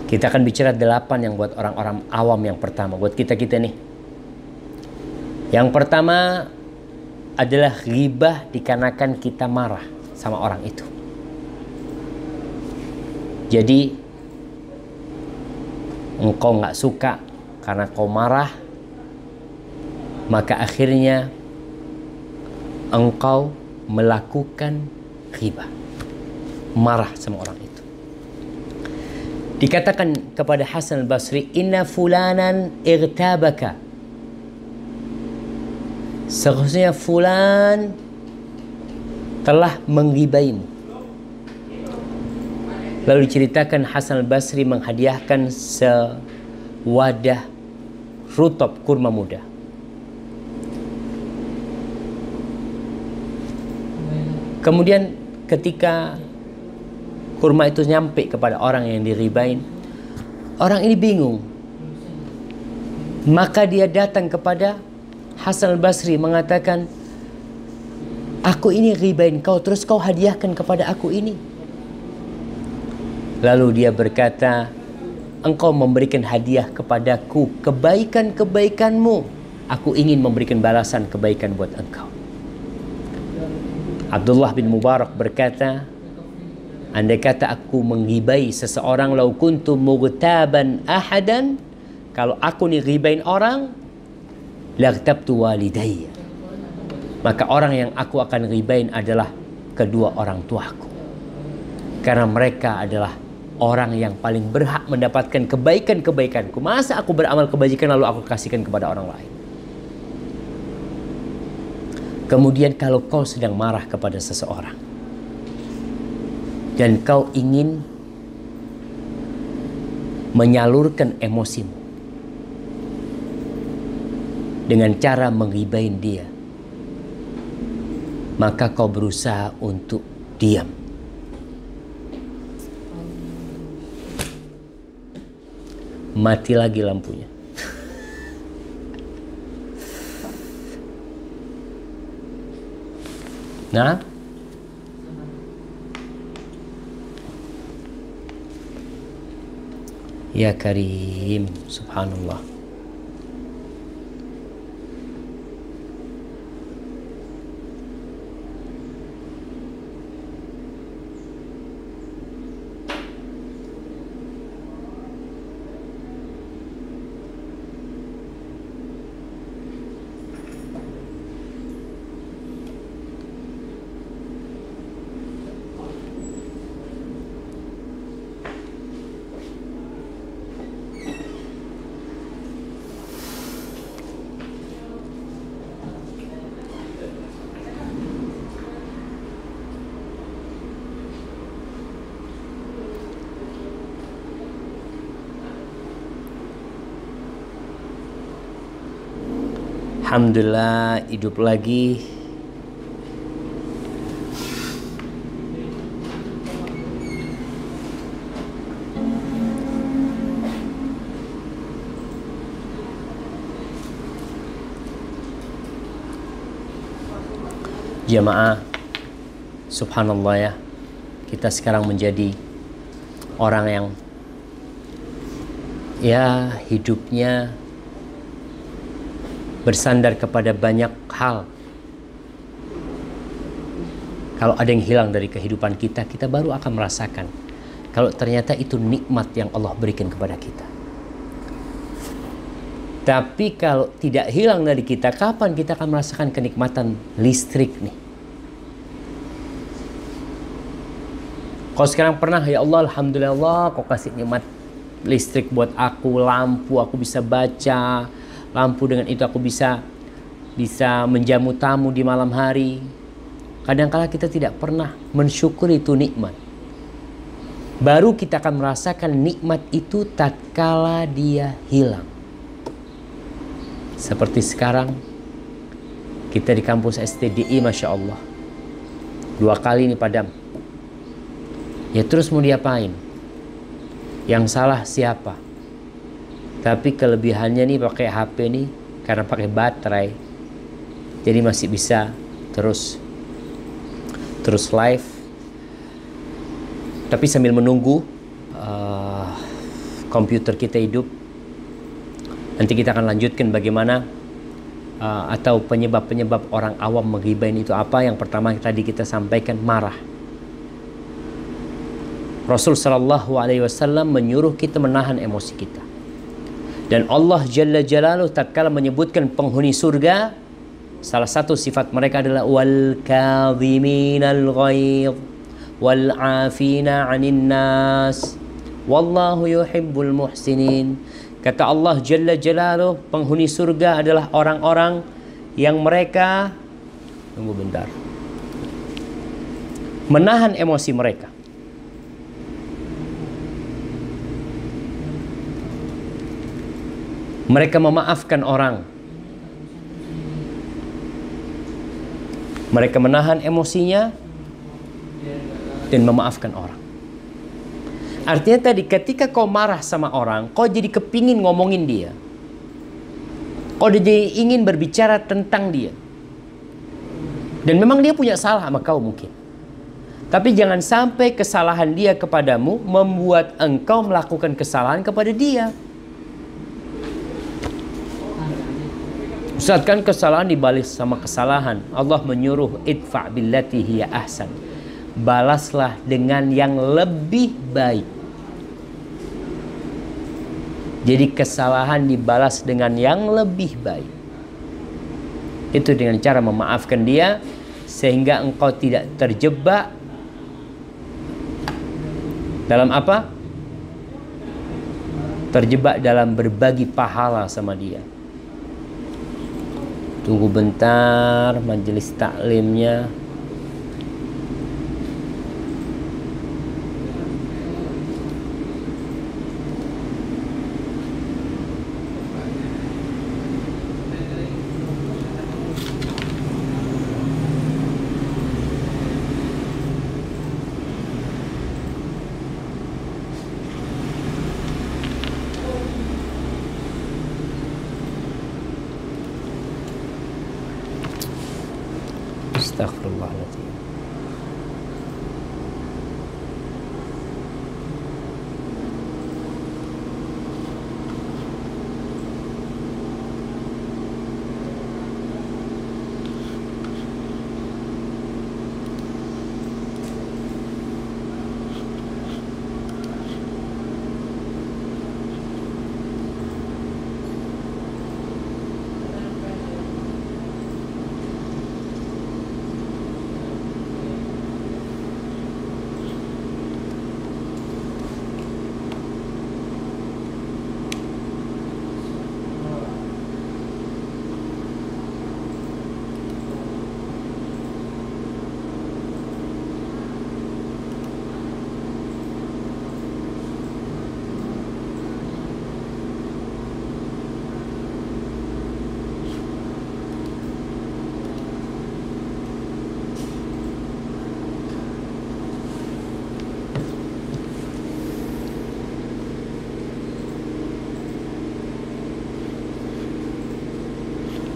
Kita akan bicara 8 yang buat orang-orang awam yang pertama. Buat kita-kita nih. Yang pertama adalah ghibah dikarenakan kita marah sama orang itu. Jadi engkau nggak suka karena kau marah, maka akhirnya engkau melakukan ghibah, marah sama orang itu. Dikatakan kepada Hasan al-Basri, inna fulanan irtabaka, seharusnya fulan telah menghibaimu. Lalu diceritakan Hasan al-Basri menghadiahkan sewadah rutab kurma muda. Kemudian ketika kurma itu nyampe kepada orang yang diribain, orang ini bingung. Maka dia datang kepada Hasan al-Basri mengatakan, aku ini ribain kau, terus kau hadiahkan kepada aku ini. Lalu dia berkata, engkau memberikan hadiah kepadaku kebaikan-kebaikanmu. Aku ingin memberikan balasan kebaikan buat engkau. Abdullah bin Mubarak berkata, andai kata aku menghibai seseorang, lau kuntu mughtaban ahadan, kalau aku nih ghibain orang, laghtabtu walidayya, maka orang yang aku akan ghibain adalah kedua orang tuaku, karena mereka adalah orang yang paling berhak mendapatkan kebaikan-kebaikanku. Masa aku beramal kebajikan lalu aku kasihkan kepada orang lain? Kemudian kalau kau sedang marah kepada seseorang dan kau ingin menyalurkan emosimu dengan cara menghibain dia, maka kau berusaha untuk diam. Mati lagi lampunya. Nah, ya Karim, subhanallah. Alhamdulillah hidup lagi. Jamaah, subhanallah ya, kita sekarang menjadi orang yang ya hidupnya bersandar kepada banyak hal. Kalau ada yang hilang dari kehidupan kita, kita baru akan merasakan kalau ternyata itu nikmat yang Allah berikan kepada kita. Tapi kalau tidak hilang dari kita, kapan kita akan merasakan kenikmatan listrik nih? Kau sekarang pernah, ya Allah, alhamdulillah, kau kasih nikmat listrik buat aku, lampu, aku bisa baca, lampu dengan itu aku bisa menjamu tamu di malam hari. Kadang-kala kita tidak pernah mensyukuri itu nikmat. Baru kita akan merasakan nikmat itu tatkala dia hilang. Seperti sekarang kita di kampus STDI, Masya Allah, 2 kali ini padam. Ya terus mau diapain? Yang salah siapa? Tapi kelebihannya nih pakai HP nih, karena pakai baterai, jadi masih bisa terus live. Tapi sambil menunggu komputer kita hidup, nanti kita akan lanjutkan bagaimana atau penyebab-penyebab orang awam menggibahin itu apa. Yang pertama tadi kita sampaikan, marah. Rasul sallallahu alaihi wasallam menyuruh kita menahan emosi kita. Dan Allah Jalla Jalaluhu tatkala menyebutkan penghuni surga, salah satu sifat mereka adalah wal kadhiminal ghaidh wal 'afina 'anil nas wallahu yuhibbul muhsinin. Kata Allah Jalla Jalaluhu, penghuni surga adalah orang-orang yang mereka menahan emosi mereka. Mereka memaafkan orang. Mereka menahan emosinya dan memaafkan orang. Artinya tadi, ketika kau marah sama orang, kau jadi kepingin ngomongin dia. Kau jadi ingin berbicara tentang dia. Dan memang dia punya salah sama kau mungkin. Tapi jangan sampai kesalahan dia kepadamu membuat engkau melakukan kesalahan kepada dia. Ustaz, kan kesalahan dibalas sama kesalahan. Allah menyuruh idfa' billati hiya ahsan. Balaslah dengan yang lebih baik. Jadi kesalahan dibalas dengan yang lebih baik. Itu dengan cara memaafkan dia, sehingga engkau tidak terjebak dalam apa? Terjebak dalam berbagi pahala sama dia. Tunggu bentar, majelis taklimnya. Astaghfirullahaladzim.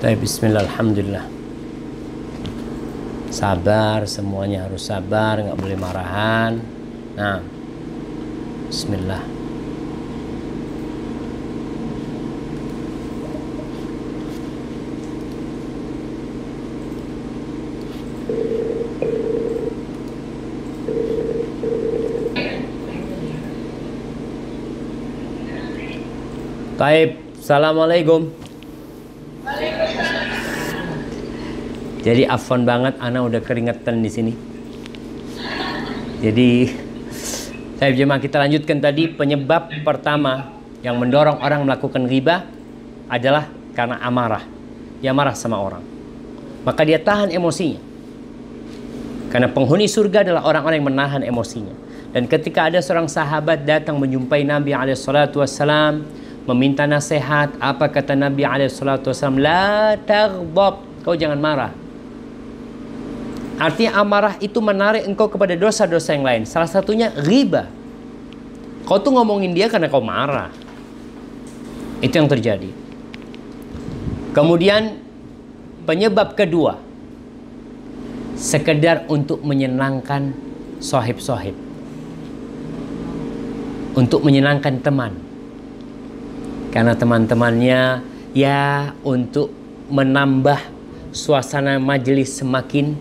Bismillah, alhamdulillah. Sabar, semuanya harus sabar, nggak boleh marahan. Nah, Bismillah. Taib, Assalamualaikum. Jadi afwan banget, ana udah keringetan di sini. Jadi saya jemaah, kita lanjutkan tadi. Penyebab pertama yang mendorong orang melakukan riba adalah karena amarah. Dia marah sama orang, maka dia tahan emosinya. Karena penghuni surga adalah orang-orang yang menahan emosinya. Dan ketika ada seorang sahabat datang menjumpai Nabi SAW, meminta nasihat, apa kata Nabi SAW? La taghdab, kau jangan marah. Artinya amarah itu menarik engkau kepada dosa-dosa yang lain. Salah satunya riba. Kau tuh ngomongin dia karena kau marah. Itu yang terjadi. Kemudian penyebab kedua, sekedar untuk menyenangkan sohib-sohib, untuk menyenangkan teman. Karena teman-temannya, ya, untuk menambah suasana majelis semakin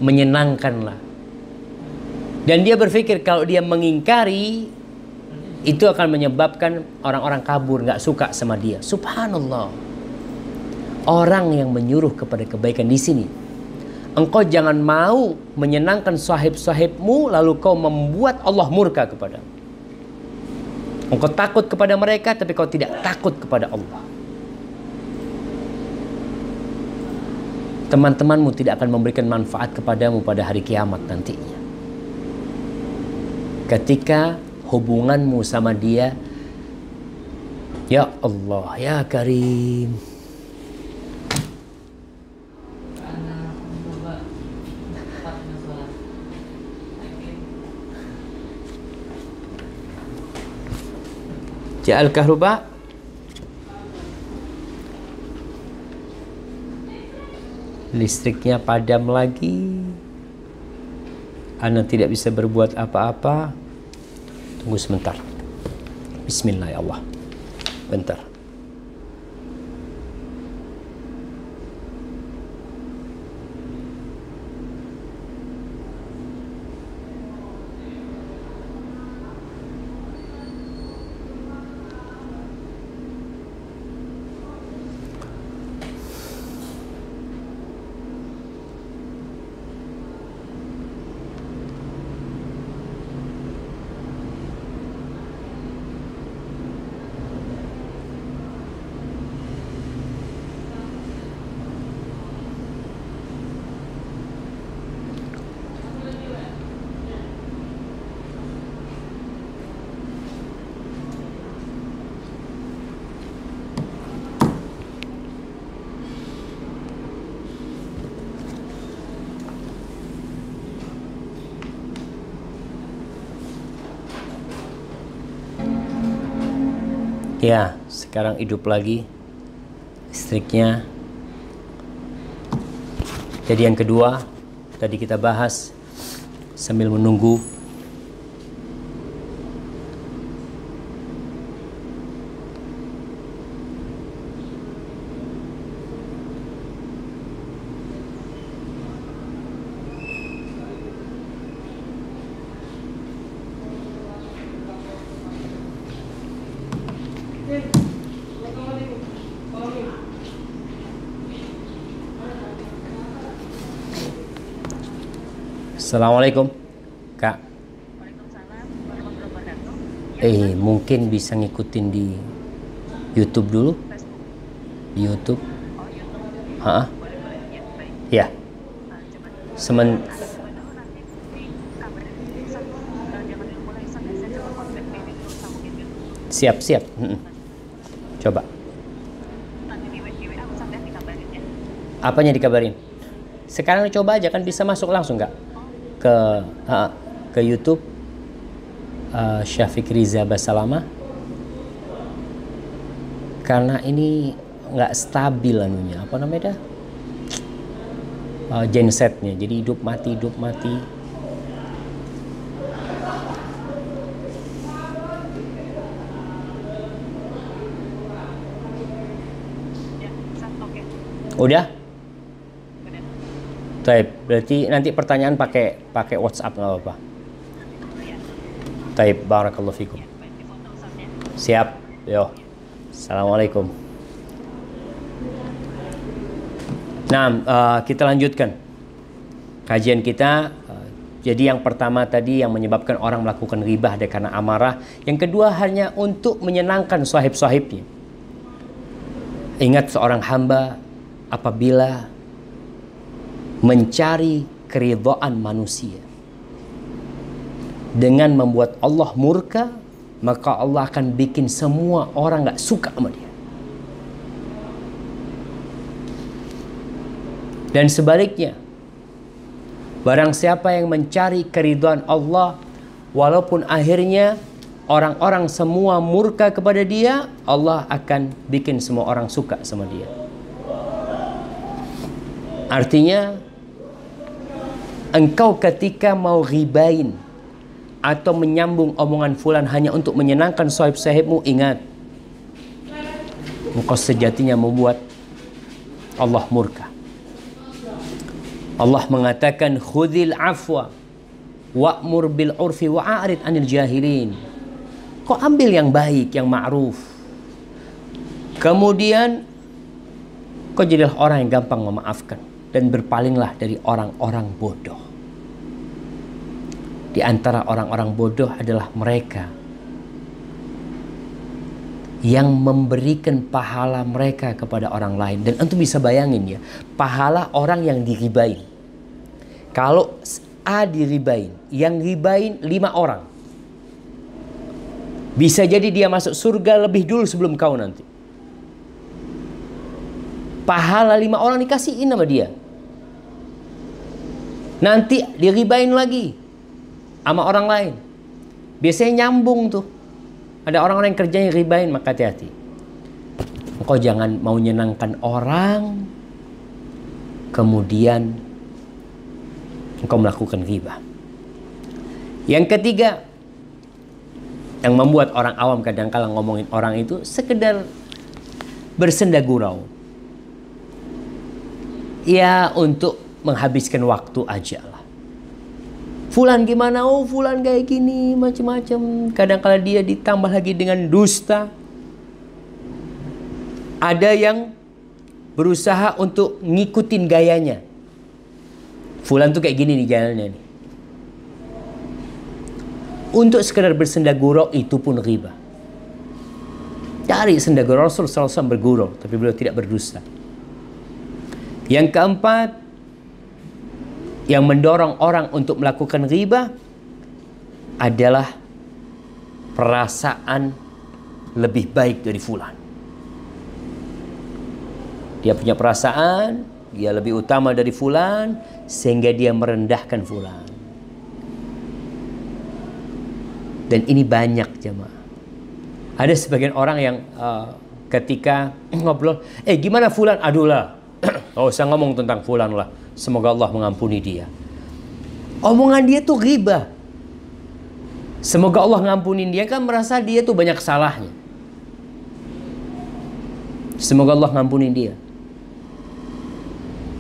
menyenangkan lah. Dan dia berpikir kalau dia mengingkari, itu akan menyebabkan orang-orang kabur, nggak suka sama dia. Subhanallah. Orang yang menyuruh kepada kebaikan di sini. Engkau jangan mau menyenangkan sahib-sahibmu lalu kau membuat Allah murka kepadamu. Engkau takut kepada mereka tapi kau tidak takut kepada Allah. Teman-temanmu tidak akan memberikan manfaat kepadamu pada hari kiamat nantinya. Ketika hubunganmu sama dia, ya Allah, ya Karim. Ja'al kahruba. Listriknya padam lagi. Ana tidak bisa berbuat apa-apa. Tunggu sebentar. Bismillah ya Allah. Bentar. Ya, sekarang hidup lagi listriknya. Jadi yang kedua, tadi kita bahas sambil menunggu. Assalamualaikum, Kak. Mungkin bisa ngikutin di YouTube dulu. Di YouTube. Ya. Siap. Coba. Apanya dikabarin? Sekarang coba aja, kan bisa masuk langsung nggak? Ke YouTube Syafiq Riza Basalama. Karena ini nggak stabil anunya, apa namanya, gensetnya, jadi hidup mati. Udah? Taib, berarti nanti pertanyaan pakai WhatsApp nggak apa-apa. Taib, barakallahu fikum. Siap. Yo. Assalamualaikum. Nah, kita lanjutkan kajian kita. Jadi yang pertama tadi yang menyebabkan orang melakukan ghibah ada karena amarah. Yang kedua hanya untuk menyenangkan sahib-sahibnya. Ingat seorang hamba apabila mencari keridhaan manusia dengan membuat Allah murka, maka Allah akan bikin semua orang gak suka sama dia. Dan sebaliknya, barang siapa yang mencari keridhaan Allah, walaupun akhirnya orang-orang semua murka kepada dia, Allah akan bikin semua orang suka sama dia. Artinya, engkau ketika mau ghibain atau menyambung omongan fulan hanya untuk menyenangkan sahib-sahibmu, ingat, engkau sejatinya membuat Allah murka. Allah mengatakan, khudhil afwa wa'mur bil urfi wa'arid anil jahilin. Kau ambil yang baik, yang ma'ruf. Kemudian kau jadilah orang yang gampang memaafkan dan berpalinglah dari orang-orang bodoh. Di antara orang-orang bodoh adalah mereka yang memberikan pahala mereka kepada orang lain. Dan antum bisa bayangin ya, pahala orang yang diribain. Kalau A diribain, yang ribain 5 orang, bisa jadi dia masuk surga lebih dulu sebelum kau nanti. Pahala 5 orang dikasihin sama dia. Nanti diribain lagi sama orang lain. Biasanya nyambung tuh. Ada orang-orang yang kerjanya ribain, maka hati-hati. Engkau jangan mau menyenangkan orang, kemudian engkau melakukan ghibah. Yang ketiga, yang membuat orang awam kadang-kala ngomongin orang itu sekedar bersenda gurau. Ya, untuk menghabiskan waktu aja lah. Fulan gimana? Oh, fulan kayak gini, macam-macam. Kadang-kala dia ditambah lagi dengan dusta. Ada yang berusaha untuk ngikutin gayanya. Fulan tuh kayak gini nih jalannya nih. Untuk sekedar bersenda gurau itu pun ghibah. Cari senda gurau, Rasul SAW bergurau, tapi beliau tidak berdusta. Yang keempat, yang mendorong orang untuk melakukan ghibah adalah perasaan lebih baik dari fulan. Dia punya perasaan, dia lebih utama dari fulan, sehingga dia merendahkan fulan. Dan ini banyak jemaah. Ada sebagian orang yang ketika ngobrol, gimana fulan? Aduh lah, oh saya ngomong tentang fulan lah. Semoga Allah mengampuni dia. Omongan dia tuh ghibah. Semoga Allah mengampuni dia, kan merasa dia tuh banyak salahnya. Semoga Allah mengampuni dia.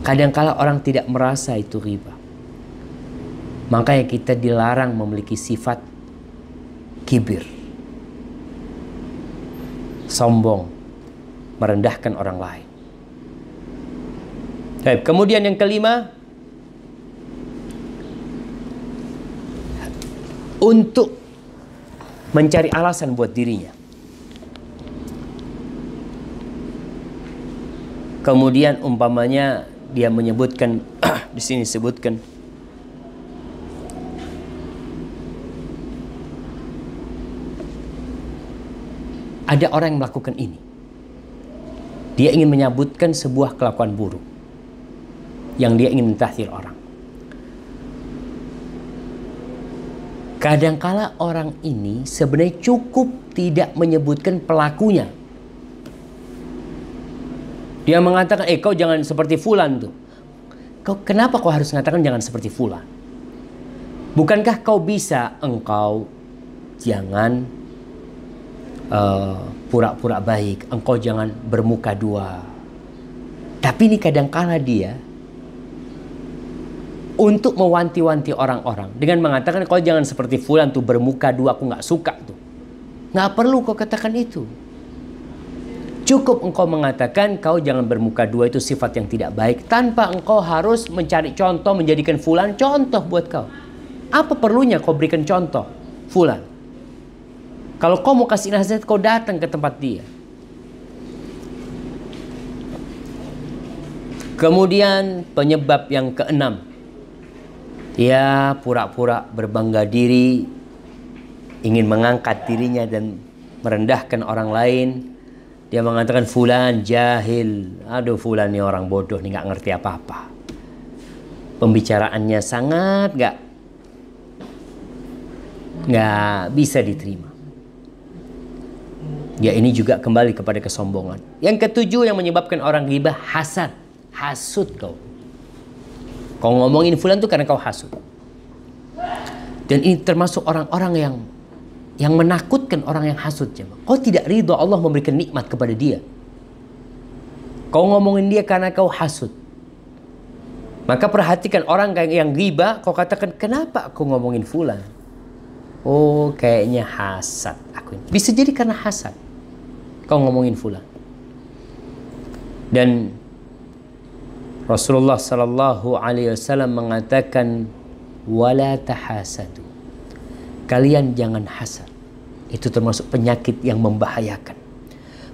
Kadangkala orang tidak merasa itu ghibah. Makanya kita dilarang memiliki sifat kibir, sombong, merendahkan orang lain. Baik, kemudian yang kelima, untuk mencari alasan buat dirinya. Kemudian umpamanya dia menyebutkan di sini sebutkan ada orang yang melakukan ini. Dia ingin menyebutkan sebuah kelakuan buruk yang dia ingin mentahdir orang. Kadangkala orang ini sebenarnya cukup tidak menyebutkan pelakunya. Dia mengatakan, kau jangan seperti fulan tuh. Kenapa kau harus mengatakan jangan seperti fulan? Bukankah kau bisa, engkau jangan pura-pura baik, engkau jangan bermuka dua. Tapi ini kadangkala dia untuk mewanti-wanti orang-orang dengan mengatakan, kau jangan seperti fulan tuh bermuka dua, aku nggak suka tuh. Nggak perlu kau katakan itu. Cukup engkau mengatakan kau jangan bermuka dua, itu sifat yang tidak baik, tanpa engkau harus mencari contoh, menjadikan fulan contoh buat kau. Apa perlunya kau berikan contoh fulan? Kalau kau mau kasih nasihat, kau datang ke tempat dia. Kemudian penyebab yang keenam, dia pura-pura berbangga diri, ingin mengangkat dirinya dan merendahkan orang lain. Dia mengatakan fulan jahil. Aduh, fulan ini orang bodoh nih, nggak ngerti apa-apa. Pembicaraannya sangat nggak bisa diterima. Ya, ini juga kembali kepada kesombongan. Yang ketujuh yang menyebabkan orang ghibah, hasad. Hasud kau. Kau ngomongin fulan tuh karena kau hasud. Dan ini termasuk orang-orang yang menakutkan orang yang hasud. Kau tidak ridho Allah memberikan nikmat kepada dia. Kau ngomongin dia karena kau hasud. Maka perhatikan orang yang ghibah, kau katakan, kenapa aku ngomongin fulan? Oh, kayaknya hasad aku. Bisa jadi karena hasad kau ngomongin fulan. Dan Rasulullah sallallahu alaihi wasallam mengatakan, wala tahasadu. Kalian jangan hasad. Itu termasuk penyakit yang membahayakan.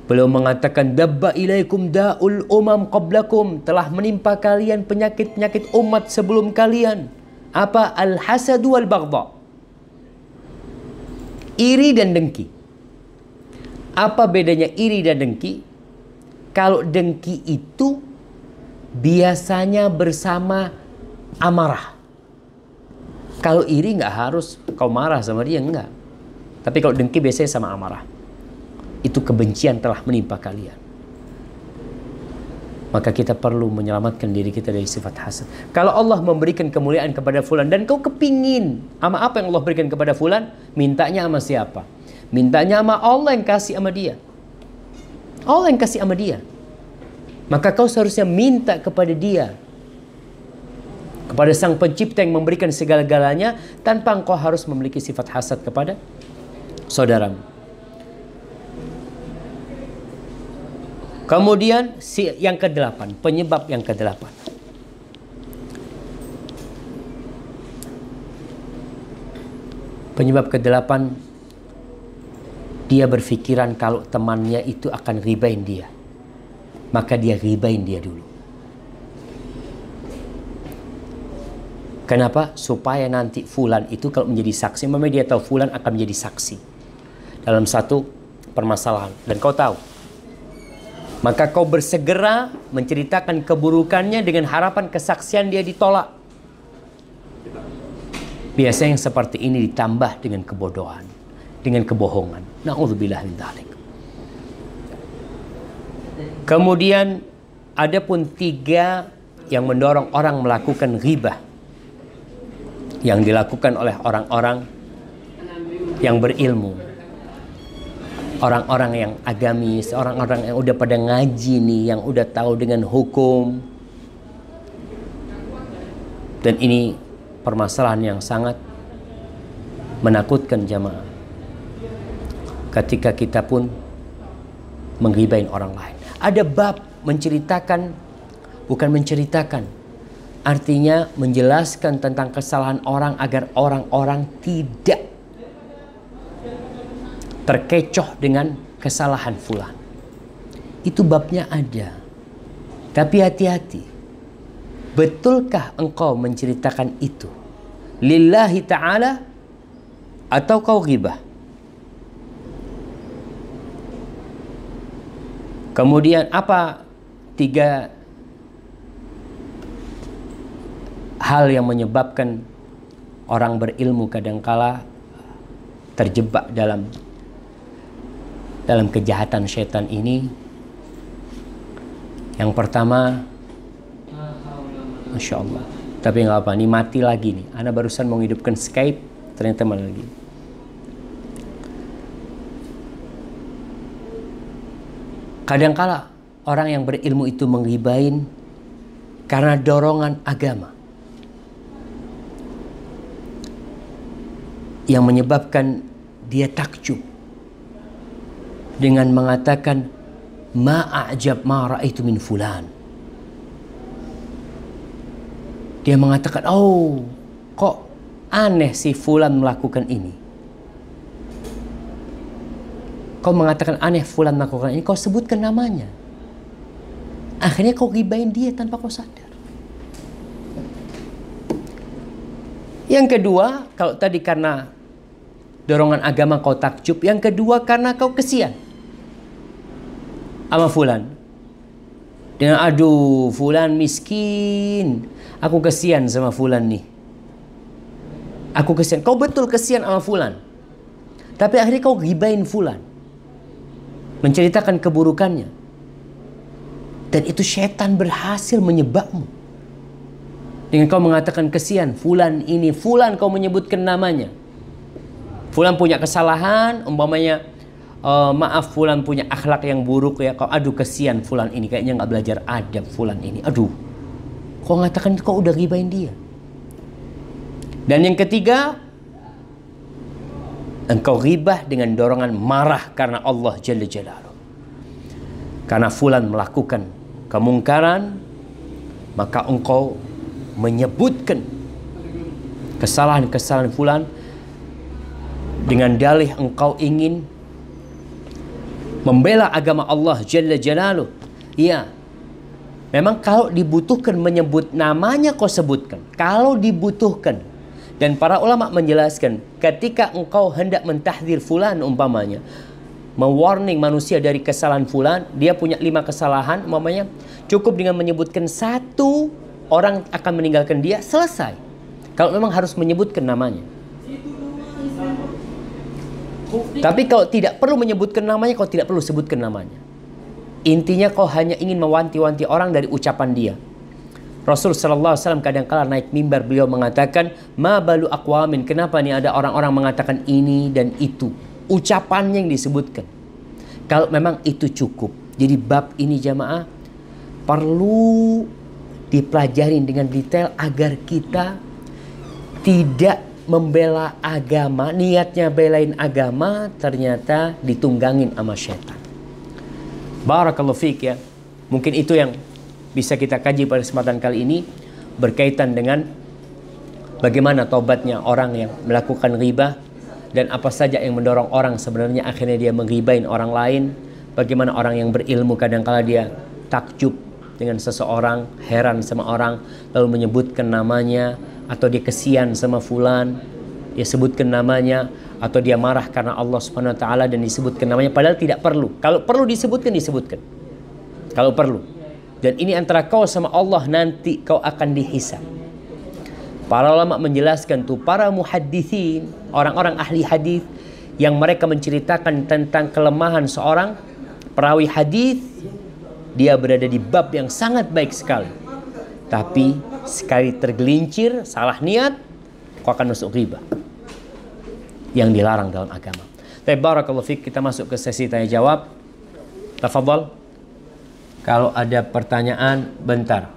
Beliau mengatakan, dabba ilaikum da'ul umam qablakum. Telah menimpa kalian penyakit-penyakit umat sebelum kalian. Apa? Al-hasadu wal-baghdha. Iri dan dengki. Apa bedanya iri dan dengki? Kalau dengki itu biasanya bersama amarah. Kalau iri nggak harus kau marah sama dia, enggak. Tapi kalau dengki biasanya sama amarah. Itu kebencian telah menimpa kalian. Maka kita perlu menyelamatkan diri kita dari sifat hasad. Kalau Allah memberikan kemuliaan kepada fulan dan kau kepingin sama apa yang Allah berikan kepada fulan, mintanya sama siapa? Mintanya sama Allah yang kasih sama dia. Allah yang kasih sama dia. Maka kau seharusnya minta kepada dia, kepada Sang Pencipta yang memberikan segala-galanya, tanpa engkau harus memiliki sifat hasad kepada saudaramu. Kemudian yang ke-8, penyebab yang ke-8. Penyebab ke-8, dia berpikiran kalau temannya itu akan ribain dia. Maka dia ribain dia dulu. Kenapa? Supaya nanti fulan itu kalau menjadi saksi, memang dia tahu fulan akan menjadi saksi dalam satu permasalahan. Dan kau tahu. Maka kau bersegera menceritakan keburukannya dengan harapan kesaksian dia ditolak. Biasanya yang seperti ini ditambah dengan kebodohan, dengan kebohongan. Na'udzubillah min dzalik. Kemudian ada pun 3 yang mendorong orang melakukan ghibah, yang dilakukan oleh orang-orang yang berilmu. Orang-orang yang agamis, orang-orang yang udah pada ngaji nih, yang udah tahu dengan hukum. Dan ini permasalahan yang sangat menakutkan jamaah. Ketika kita pun menggibahin orang lain. Ada bab menceritakan, bukan menceritakan. Artinya menjelaskan tentang kesalahan orang agar orang-orang tidak terkecoh dengan kesalahan fulan. Itu babnya ada. Tapi hati-hati. Betulkah engkau menceritakan itu lillahi ta'ala atau kau ghibah? Kemudian apa 3 hal yang menyebabkan orang berilmu kadangkala terjebak dalam kejahatan syaitan ini? Yang pertama, Masya Allah. Tapi nggak apa, ini mati lagi nih. Ana barusan mau hidupkan Skype, ternyata malah lagi. Kadangkala orang yang berilmu itu menggibahin karena dorongan agama, yang menyebabkan dia takjub. dengan mengatakan ma'ajab ma ra'aitu min fulan. Dia mengatakan, oh kok aneh si fulan melakukan ini. Kau mengatakan aneh fulan melakukan ini, kau sebutkan namanya. Akhirnya kau gibahin dia tanpa kau sadar. Yang kedua, kalau tadi karena dorongan agama kau takjub. Yang kedua karena kau kesian sama fulan. Dengan aduh fulan miskin, aku kesian sama fulan nih. Aku kesian. Kau betul kesian sama fulan. Tapi akhirnya kau gibahin fulan. Menceritakan keburukannya. Dan itu setan berhasil menyebabmu. Dengan kau mengatakan kesian fulan ini, fulan kau menyebutkan namanya. Fulan punya kesalahan, umpamanya maaf fulan punya akhlak yang buruk ya, kau aduh kesian fulan ini kayaknya nggak belajar adab fulan ini. Aduh. Kau mengatakan kau udah gibahin dia. Dan yang ketiga, engkau ghibah dengan dorongan marah karena Allah Jalla Jalaluhu. Karena fulan melakukan kemungkaran, maka engkau menyebutkan kesalahan-kesalahan fulan dengan dalih engkau ingin membela agama Allah Jalla Jalaluhu. Ya, memang kalau dibutuhkan menyebut namanya kau sebutkan. Kalau dibutuhkan. Dan para ulama menjelaskan, ketika engkau hendak mentahdir fulan umpamanya, mewarning manusia dari kesalahan fulan, dia punya 5 kesalahan umpamanya, cukup dengan menyebutkan 1 orang akan meninggalkan dia, selesai. Kalau memang harus menyebutkan namanya. Tapi kalau tidak perlu menyebutkan namanya, kau tidak perlu sebutkan namanya. Intinya kau hanya ingin mewanti-wanti orang dari ucapan dia. Rasul sallallahu alaihi wasallam kadang-kala naik mimbar, beliau mengatakan, "Ma balu aqwamin, kenapa nih ada orang-orang mengatakan ini dan itu?" Ucapannya yang disebutkan. Kalau memang itu cukup. Jadi bab ini jamaah perlu dipelajarin dengan detail agar kita tidak membela agama, niatnya belain agama, ternyata ditunggangin sama syaitan. Barakallahu fiik ya. Mungkin itu yang bisa kita kaji pada kesempatan kali ini berkaitan dengan bagaimana taubatnya orang yang melakukan ghibah dan apa saja yang mendorong orang sebenarnya akhirnya dia menghibahin orang lain. Bagaimana orang yang berilmu kadangkala dia takjub dengan seseorang, heran sama orang, lalu menyebutkan namanya, atau dia kesian sama fulan, dia sebutkan namanya, atau dia marah karena Allah Subhanahu wa taala dan disebutkan namanya padahal tidak perlu. Kalau perlu disebutkan, disebutkan. Kalau perlu. Dan ini antara kau sama Allah, nanti kau akan dihisab. Para ulama menjelaskan tuh, para muhaddithin, orang-orang ahli hadis yang mereka menceritakan tentang kelemahan seorang perawi hadis, dia berada di bab yang sangat baik sekali. Tapi sekali tergelincir, salah niat, kau akan masuk ghibah yang dilarang dalam agama. Tapi barakallahu fiik, kita masuk ke sesi tanya jawab. Tafadhal. Kalau ada pertanyaan, bentar.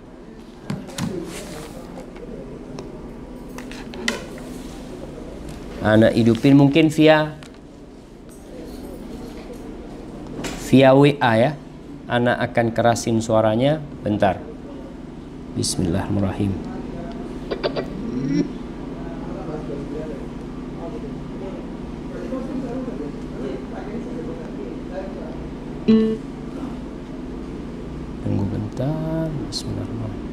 Ana hidupin mungkin via WA ya. Ana akan kerasin suaranya. Bentar. Bismillahirrahmanirrahim. Tunggu bentar. Bismillahirrahmanirrahim.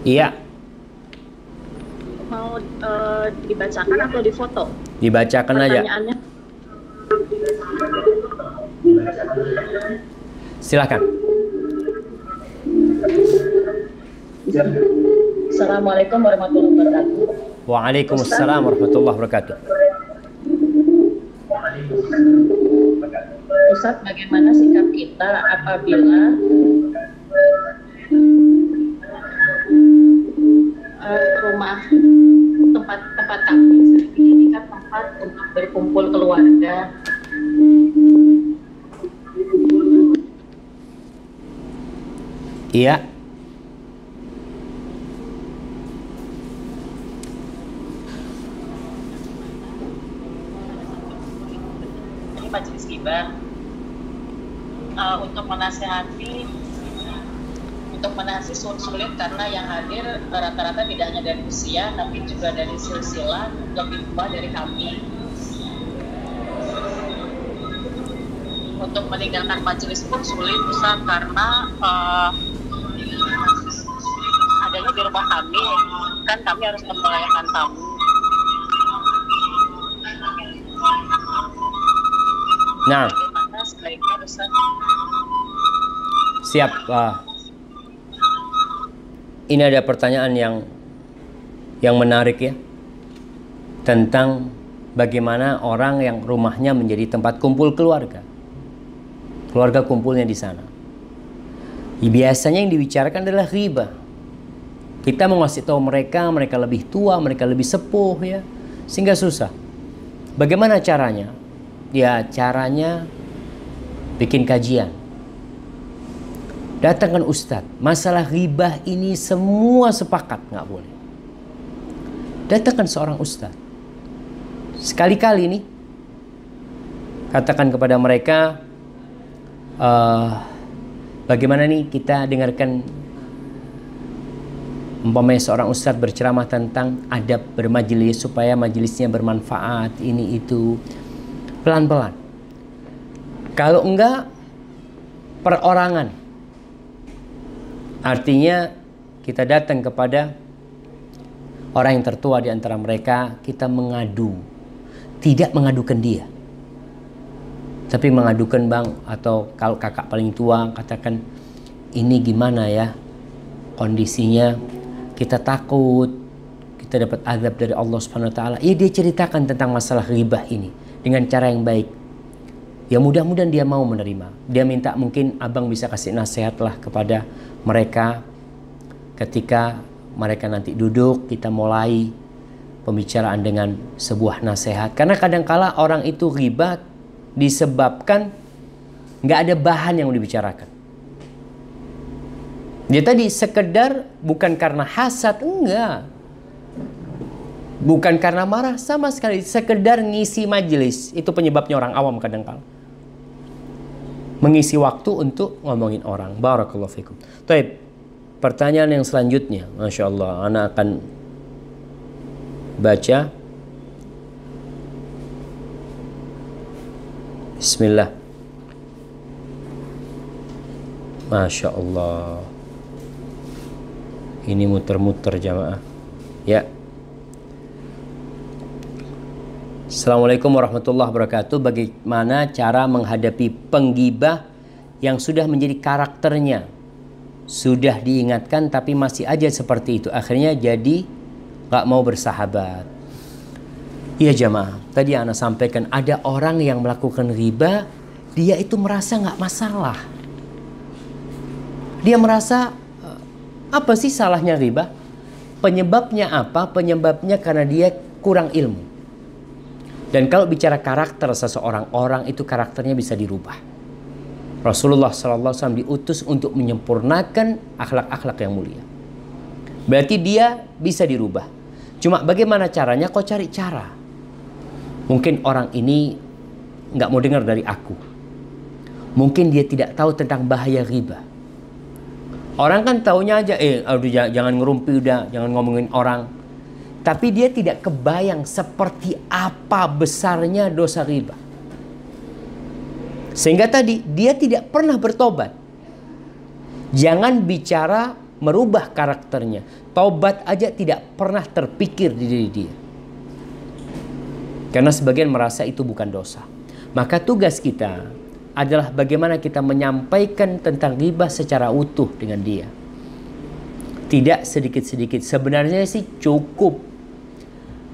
Iya. Mau dibacakan atau difoto? Dibacakan aja. Pertanyaannya. Silakan. Assalamualaikum warahmatullahi wabarakatuh. Waalaikumsalam warahmatullahi wabarakatuh. Ustadz, bagaimana sikap kita apabila tempat kami ini kan tempat untuk berkumpul keluarga. Iya. Ini majelis ghibah. Untuk menasehati sulit karena yang hadir rata-rata tidak hanya dari usia tapi juga dari silsilah lebih tua dari kami. Untuk meninggalkan majelis pun sulit Ustaz karena adanya di rumah kami kan kami harus melayani tamu. Nah, bagaimana sebaiknya Ustaz? Siap. Ini ada pertanyaan yang menarik ya, tentang bagaimana orang yang rumahnya menjadi tempat kumpul keluarga kumpulnya di sana. Biasanya yang dibicarakan adalah ghibah. Kita mau ngasih tahu mereka lebih tua, mereka lebih sepuh ya, sehingga susah. Bagaimana caranya? Ya caranya bikin kajian. Datangkan ustadz. Masalah ghibah ini semua sepakat nggak boleh. Datangkan seorang ustadz. Sekali-kali nih katakan kepada mereka, bagaimana nih kita dengarkan umpamanya seorang ustadz berceramah tentang adab bermajelis supaya majelisnya bermanfaat, ini itu, pelan-pelan. Kalau enggak, perorangan. Artinya kita datang kepada orang yang tertua di antara mereka, kita mengadu. Tidak mengadukan dia, tapi mengadukan bang, atau kalau kakak paling tua katakan, ini gimana ya kondisinya, kita takut kita dapat azab dari Allah Subhanahu wa taala. Ya dia ceritakan tentang masalah ghibah ini dengan cara yang baik. Ya mudah-mudahan dia mau menerima. Dia minta mungkin abang bisa kasih nasihatlah kepada mereka ketika mereka nanti duduk, kita mulai pembicaraan dengan sebuah nasihat. Karena kadangkala orang itu ghibah disebabkan nggak ada bahan yang dibicarakan. Dia tadi sekedar bukan karena hasad, enggak. Bukan karena marah sama sekali, sekedar ngisi majelis. Itu penyebabnya orang awam kadangkala. Mengisi waktu untuk ngomongin orang. Barakallahu fikum. Taib. Pertanyaan yang selanjutnya, Masya Allah, anak akan baca. Bismillah. Masya Allah. Ini muter-muter jamaah. Ya. Assalamualaikum warahmatullahi wabarakatuh. Bagaimana cara menghadapi penggibah yang sudah menjadi karakternya? Sudah diingatkan tapi masih aja seperti itu. Akhirnya jadi gak mau bersahabat. Iya jamaah, tadi Ana sampaikan ada orang yang melakukan riba, dia itu merasa gak masalah. Dia merasa, apa sih salahnya riba? Penyebabnya apa? Penyebabnya karena dia kurang ilmu. Dan kalau bicara karakter seseorang, orang itu karakternya bisa dirubah. Rasulullah SAW diutus untuk menyempurnakan akhlak-akhlak yang mulia. Berarti dia bisa dirubah. Cuma bagaimana caranya? Kau cari cara. Mungkin orang ini nggak mau dengar dari aku. Mungkin dia tidak tahu tentang bahaya riba. Orang kan taunya aja, jangan ngerumpi udah, jangan ngomongin orang. Tapi dia tidak kebayang seperti apa besarnya dosa riba. Sehingga tadi dia tidak pernah bertobat. Jangan bicara merubah karakternya. Tobat aja tidak pernah terpikir di diri dia. Karena sebagian merasa itu bukan dosa. Maka tugas kita adalah bagaimana kita menyampaikan tentang ghibah secara utuh dengan dia. Tidak sedikit-sedikit. Sebenarnya sih cukup.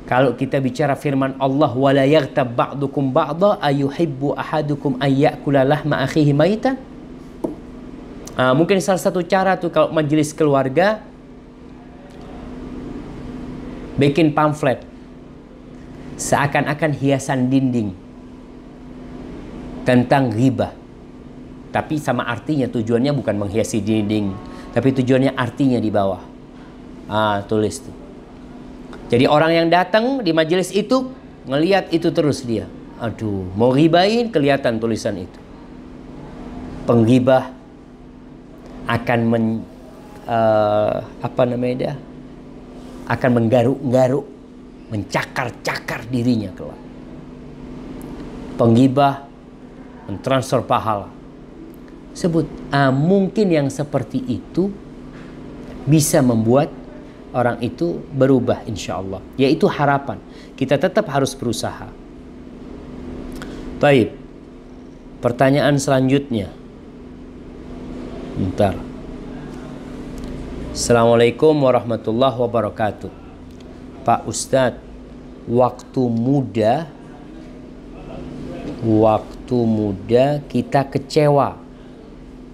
Kalau kita bicara firman Allah, wala yaghtab ba'dukum ba'dha ayuhibbu ahadukum ayyakula lahma akhihi maitan. Mungkin salah satu cara tuh kalau majelis keluarga bikin pamflet. seakan-akan hiasan dinding tentang ghibah. Tapi sama artinya, tujuannya bukan menghiasi dinding, tapi tujuannya artinya di bawah. Tulis tuh. Jadi orang yang datang di majelis itu ngelihat itu terus dia. Aduh, mau ghibahin kelihatan tulisan itu. Penggibah akan akan menggaruk-garuk, mencakar-cakar dirinya kelak. Penggibah mentransfer pahala. Sebut, mungkin yang seperti itu bisa membuat orang itu berubah, insya Allah. Yaitu harapan. Kita tetap harus berusaha. Baik. Pertanyaan selanjutnya. Bentar. Assalamualaikum warahmatullahi wabarakatuh. Pak Ustadz, waktu muda kita kecewa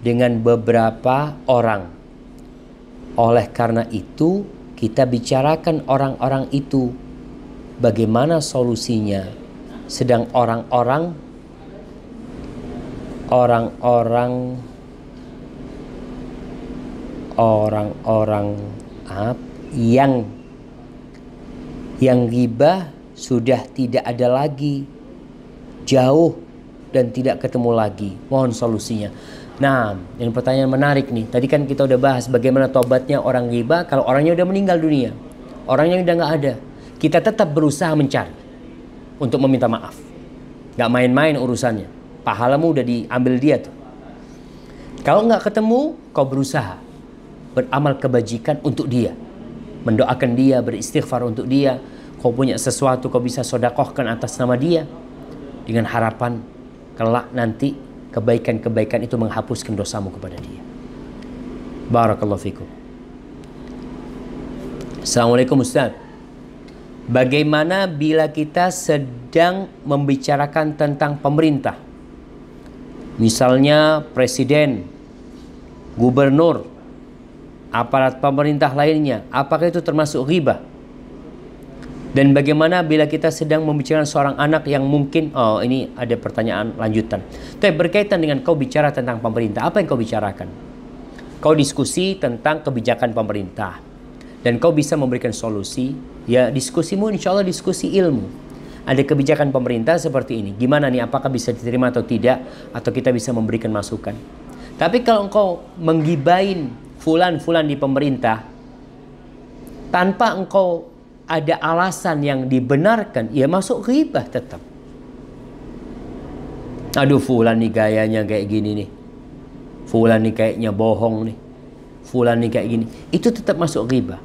dengan beberapa orang. Oleh karena itu, kita bicarakan orang-orang itu. Bagaimana solusinya? Sedang orang-orang yang ghibah sudah tidak ada lagi, jauh dan tidak ketemu lagi. Mohon solusinya. Nah, ini pertanyaan menarik nih. Tadi kan kita udah bahas bagaimana tobatnya orang ghibah kalau orangnya udah meninggal dunia. Orangnya udah nggak ada. Kita tetap berusaha mencari untuk meminta maaf. Nggak main-main urusannya. Pahalamu udah diambil dia tuh. Kalau nggak ketemu, kau berusaha beramal kebajikan untuk dia. Mendoakan dia, beristighfar untuk dia. Kau punya sesuatu, kau bisa sodakohkan atas nama dia. Dengan harapan kelak nanti kebaikan-kebaikan itu menghapuskan dosamu kepada dia. Barakallahu fikum. Assalamualaikum Ustaz. Bagaimana bila kita sedang membicarakan tentang pemerintah? Misalnya presiden, gubernur, aparat pemerintah lainnya. Apakah itu termasuk ghibah? Dan bagaimana bila kita sedang membicarakan seorang anak yang mungkin, ini ada pertanyaan lanjutan. Tapi berkaitan dengan kau bicara tentang pemerintah, apa yang kau bicarakan? Kau diskusi tentang kebijakan pemerintah. Dan kau bisa memberikan solusi, ya diskusimu insya Allah diskusi ilmu. Ada kebijakan pemerintah seperti ini. Gimana nih, apakah bisa diterima atau tidak? Atau kita bisa memberikan masukan. Tapi kalau engkau menggibain fulan-fulan di pemerintah, tanpa engkau ada alasan yang dibenarkan, ya masuk ghibah tetap. Aduh, fulan nih gayanya kayak gini nih. Fulan nih kayaknya bohong nih. Fulan nih kayak gini. Itu tetap masuk ghibah.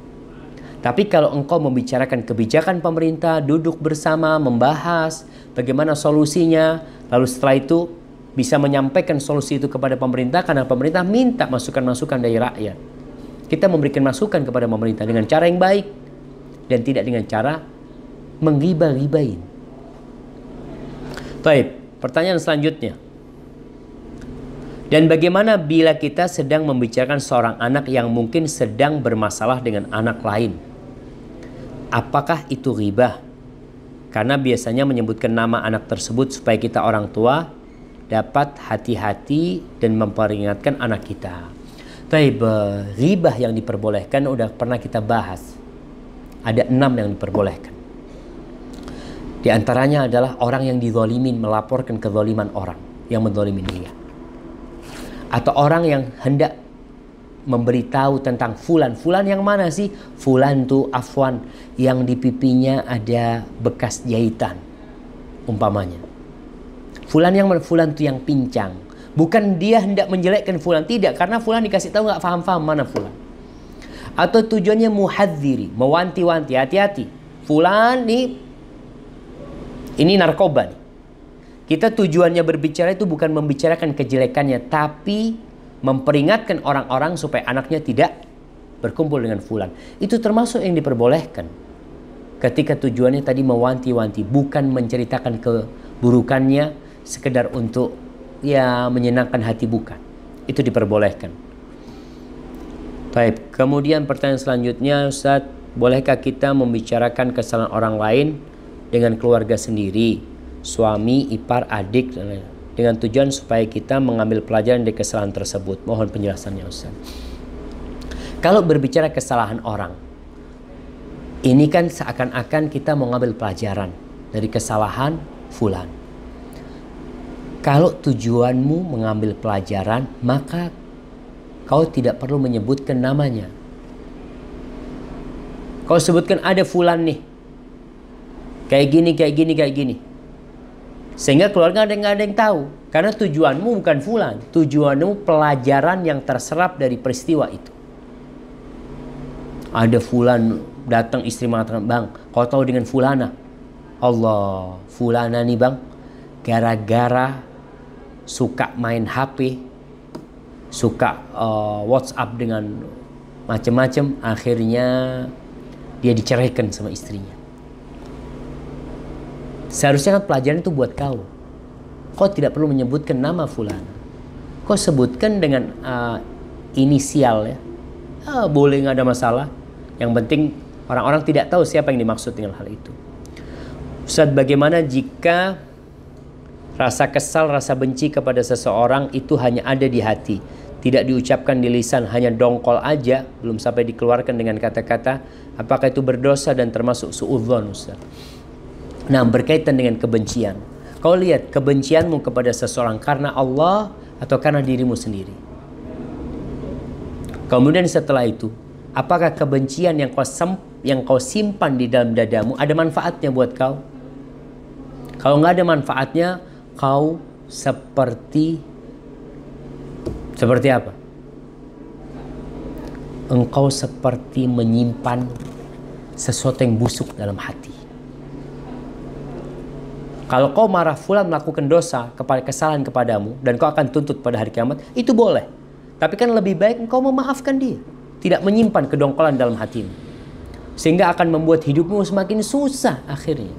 Tapi kalau engkau membicarakan kebijakan pemerintah, duduk bersama, membahas bagaimana solusinya, lalu setelah itu bisa menyampaikan solusi itu kepada pemerintah, karena pemerintah minta masukan-masukan dari rakyat. Kita memberikan masukan kepada pemerintah dengan cara yang baik, dan tidak dengan cara menggibah-gibahin. Baik, pertanyaan selanjutnya. Dan bagaimana bila kita sedang membicarakan seorang anak yang mungkin sedang bermasalah dengan anak lain? Apakah itu ghibah? Karena biasanya menyebutkan nama anak tersebut supaya kita orang tua dapat hati-hati dan memperingatkan anak kita. Baik, ghibah yang diperbolehkan udah pernah kita bahas. Ada 6 yang diperbolehkan. Di antaranya adalah orang yang dizalimin melaporkan kezaliman orang yang menzalimin dia. Atau orang yang hendak memberitahu tentang fulan. Fulan yang mana sih? Fulan tuh afwan yang di pipinya ada bekas jahitan. Umpamanya. Fulan yang mana? Fulan tuh yang pincang. Bukan dia hendak menjelekkan fulan. Tidak. Karena fulan dikasih tahu nggak faham-faham mana fulan. Atau tujuannya muhadziri, mewanti-wanti, hati-hati. Fulan nih, ini narkoba nih. Kita tujuannya berbicara itu bukan membicarakan kejelekannya, tapi memperingatkan orang-orang supaya anaknya tidak berkumpul dengan fulan. Itu termasuk yang diperbolehkan. Ketika tujuannya tadi mewanti-wanti, bukan menceritakan keburukannya, sekedar untuk ya menyenangkan hati, bukan. Itu diperbolehkan. Baik, kemudian pertanyaan selanjutnya, Ustaz, bolehkah kita membicarakan kesalahan orang lain dengan keluarga sendiri, suami, ipar, adik, dan lain-lain, dengan tujuan supaya kita mengambil pelajaran dari kesalahan tersebut. Mohon penjelasannya Ustaz. Kalau berbicara kesalahan orang, ini kan seakan-akan kita mau ngambil pelajaran dari kesalahan fulan. Kalau tujuanmu mengambil pelajaran, maka kau tidak perlu menyebutkan namanya. Kau sebutkan ada fulan nih, kayak gini, kayak gini, kayak gini, sehingga keluarga nggak ada yang tahu. Karena tujuanmu bukan fulan, tujuanmu pelajaran yang terserap dari peristiwa itu. Ada fulan datang, istri mengatakan, bang, kau tahu dengan fulana? Allah, fulana nih bang, gara-gara suka main HP, suka WhatsApp dengan macam-macam, akhirnya dia diceraikan sama istrinya. Seharusnya kan pelajaran itu buat kau. Kau tidak perlu menyebutkan nama fulana. Kau sebutkan dengan inisial ya. Boleh, nggak ada masalah. Yang penting orang-orang tidak tahu siapa yang dimaksud dengan hal itu. Ustaz, bagaimana jika rasa kesal, rasa benci kepada seseorang itu hanya ada di hati, tidak diucapkan di lisan, hanya dongkol aja, belum sampai dikeluarkan dengan kata-kata? Apakah itu berdosa dan termasuk suudzon, Ustaz? Nah, berkaitan dengan kebencian, kau lihat kebencianmu kepada seseorang karena Allah atau karena dirimu sendiri. Kemudian setelah itu, apakah kebencian yang kau simpan di dalam dadamu ada manfaatnya buat kau? Kalau nggak ada manfaatnya, kau seperti apa? Engkau seperti menyimpan sesuatu yang busuk dalam hati. Kalau kau marah fulan melakukan dosa, kesalahan kepadamu, dan kau akan tuntut pada hari kiamat, itu boleh. Tapi kan lebih baik engkau memaafkan dia, tidak menyimpan kedongkolan dalam hatimu, sehingga akan membuat hidupmu semakin susah akhirnya.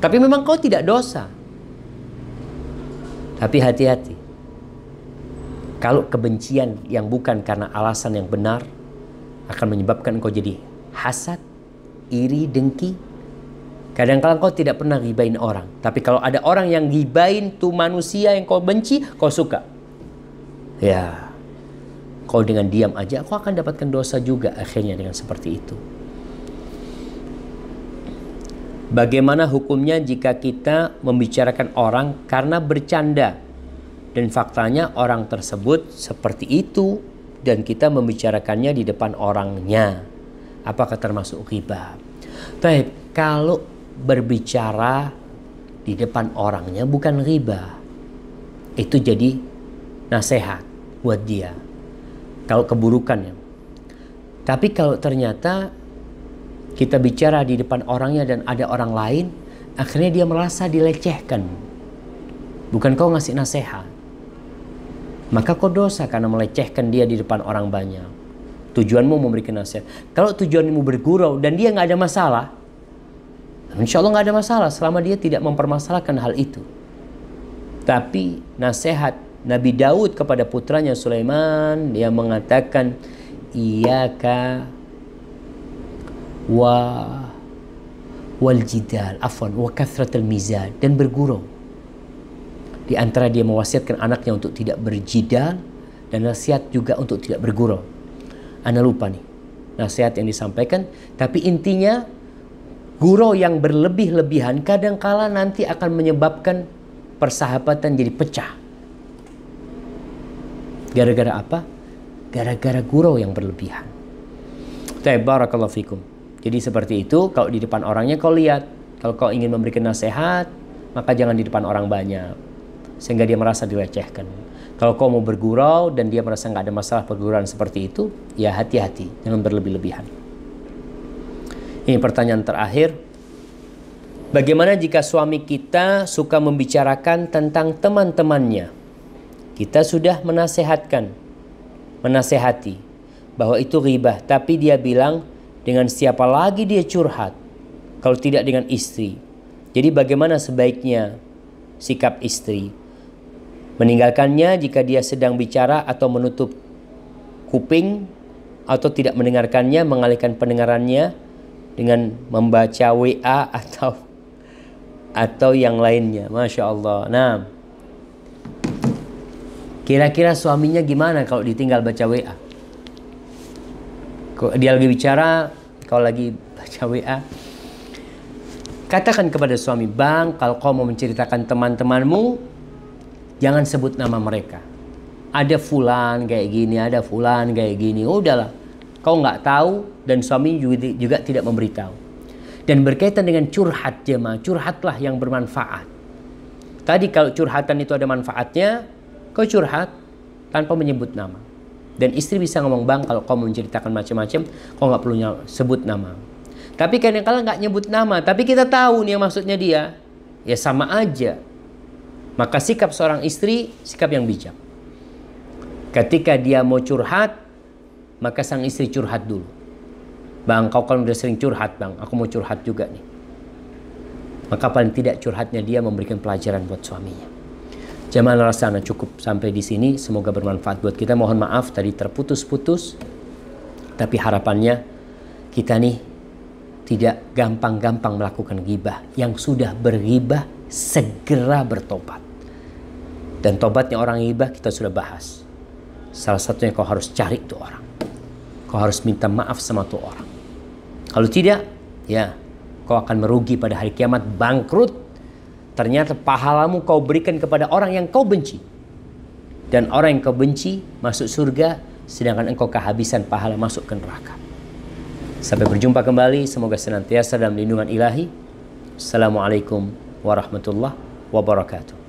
Tapi memang kau tidak dosa. Tapi hati-hati, kalau kebencian yang bukan karena alasan yang benar akan menyebabkan engkau jadi hasad, iri, dengki. Kadang-kadang kau tidak pernah gibain orang, tapi kalau ada orang yang gibain tuh manusia yang kau benci, kau suka, ya kau dengan diam aja kau akan dapatkan dosa juga akhirnya dengan seperti itu. Bagaimana hukumnya jika kita membicarakan orang karena bercanda dan faktanya orang tersebut seperti itu dan kita membicarakannya di depan orangnya? Apakah termasuk ghibah? Tapi kalau berbicara di depan orangnya bukan ghibah, itu jadi nasihat buat dia kalau keburukannya. Tapi kalau ternyata kita bicara di depan orangnya dan ada orang lain, akhirnya dia merasa dilecehkan, bukan kau ngasih nasihat, maka kau dosa karena melecehkan dia di depan orang banyak. Tujuanmu memberikan nasihat. Kalau tujuanmu bergurau dan dia nggak ada masalah, insya Allah nggak ada masalah selama dia tidak mempermasalahkan hal itu. Tapi nasihat Nabi Daud kepada putranya Sulaiman, dia mengatakan, Iyaka wal jidal, wa kathratul mizan, dan bergurau. Di antara dia mewasiatkan anaknya untuk tidak berjidal dan nasihat juga untuk tidak bergurau. Ana lupa nih nasihat yang disampaikan, tapi intinya gurau yang berlebih-lebihan kadangkala nanti akan menyebabkan persahabatan jadi pecah. Gara-gara apa? Gara-gara gurau yang berlebihan. Barakallahu fikum. Jadi seperti itu, kalau di depan orangnya kau lihat, kalau kau ingin memberikan nasihat, maka jangan di depan orang banyak, sehingga dia merasa dilecehkan. Kalau kau mau bergurau dan dia merasa nggak ada masalah pergurauan seperti itu, ya hati-hati, jangan berlebih-lebihan. Ini pertanyaan terakhir. Bagaimana jika suami kita suka membicarakan tentang teman-temannya? Kita sudah menasehati bahwa itu ghibah, tapi dia bilang dengan siapa lagi dia curhat kalau tidak dengan istri. Jadi bagaimana sebaiknya sikap istri? Meninggalkannya jika dia sedang bicara atau menutup kuping, atau tidak mendengarkannya, mengalihkan pendengarannya dengan membaca WA atau atau yang lainnya. Masya Allah. Nah, kira-kira suaminya gimana kalau ditinggal baca WA? Dia lagi bicara, kau lagi baca WA. Katakan kepada suami, bang, kalau kau mau menceritakan teman-temanmu, jangan sebut nama mereka. Ada fulan kayak gini, ada fulan kayak gini. Oh, udahlah, kau nggak tahu dan suami juga tidak memberitahu. Dan berkaitan dengan curhat jemaah, curhatlah yang bermanfaat. Tadi kalau curhatan itu ada manfaatnya, kau curhat tanpa menyebut nama. Dan istri bisa ngomong, bang, kalau kau mau menceritakan macam-macam, kau nggak perlu sebut nama. Tapi kadang-kadang nggak nyebut nama, tapi kita tahu nih yang maksudnya dia, ya sama aja. Maka sikap seorang istri, sikap yang bijak. Ketika dia mau curhat, maka sang istri curhat dulu. Bang, kau kan udah sering curhat, bang, aku mau curhat juga nih. Maka paling tidak curhatnya dia memberikan pelajaran buat suaminya. Jamaah Rasulullah, cukup sampai di sini. Semoga bermanfaat buat kita. Mohon maaf tadi terputus-putus. Tapi harapannya kita nih tidak gampang-gampang melakukan ghibah. Yang sudah berghibah segera bertobat. Dan tobatnya orang ghibah kita sudah bahas. Salah satunya kau harus cari tuh orang. Kau harus minta maaf sama tuh orang. Kalau tidak, ya kau akan merugi pada hari kiamat, bangkrut. Ternyata pahalamu kau berikan kepada orang yang kau benci. Dan orang yang kau benci masuk surga, sedangkan engkau kehabisan pahala masuk ke neraka. Sampai berjumpa kembali. Semoga senantiasa dalam lindungan ilahi. Assalamualaikum warahmatullahi wabarakatuh.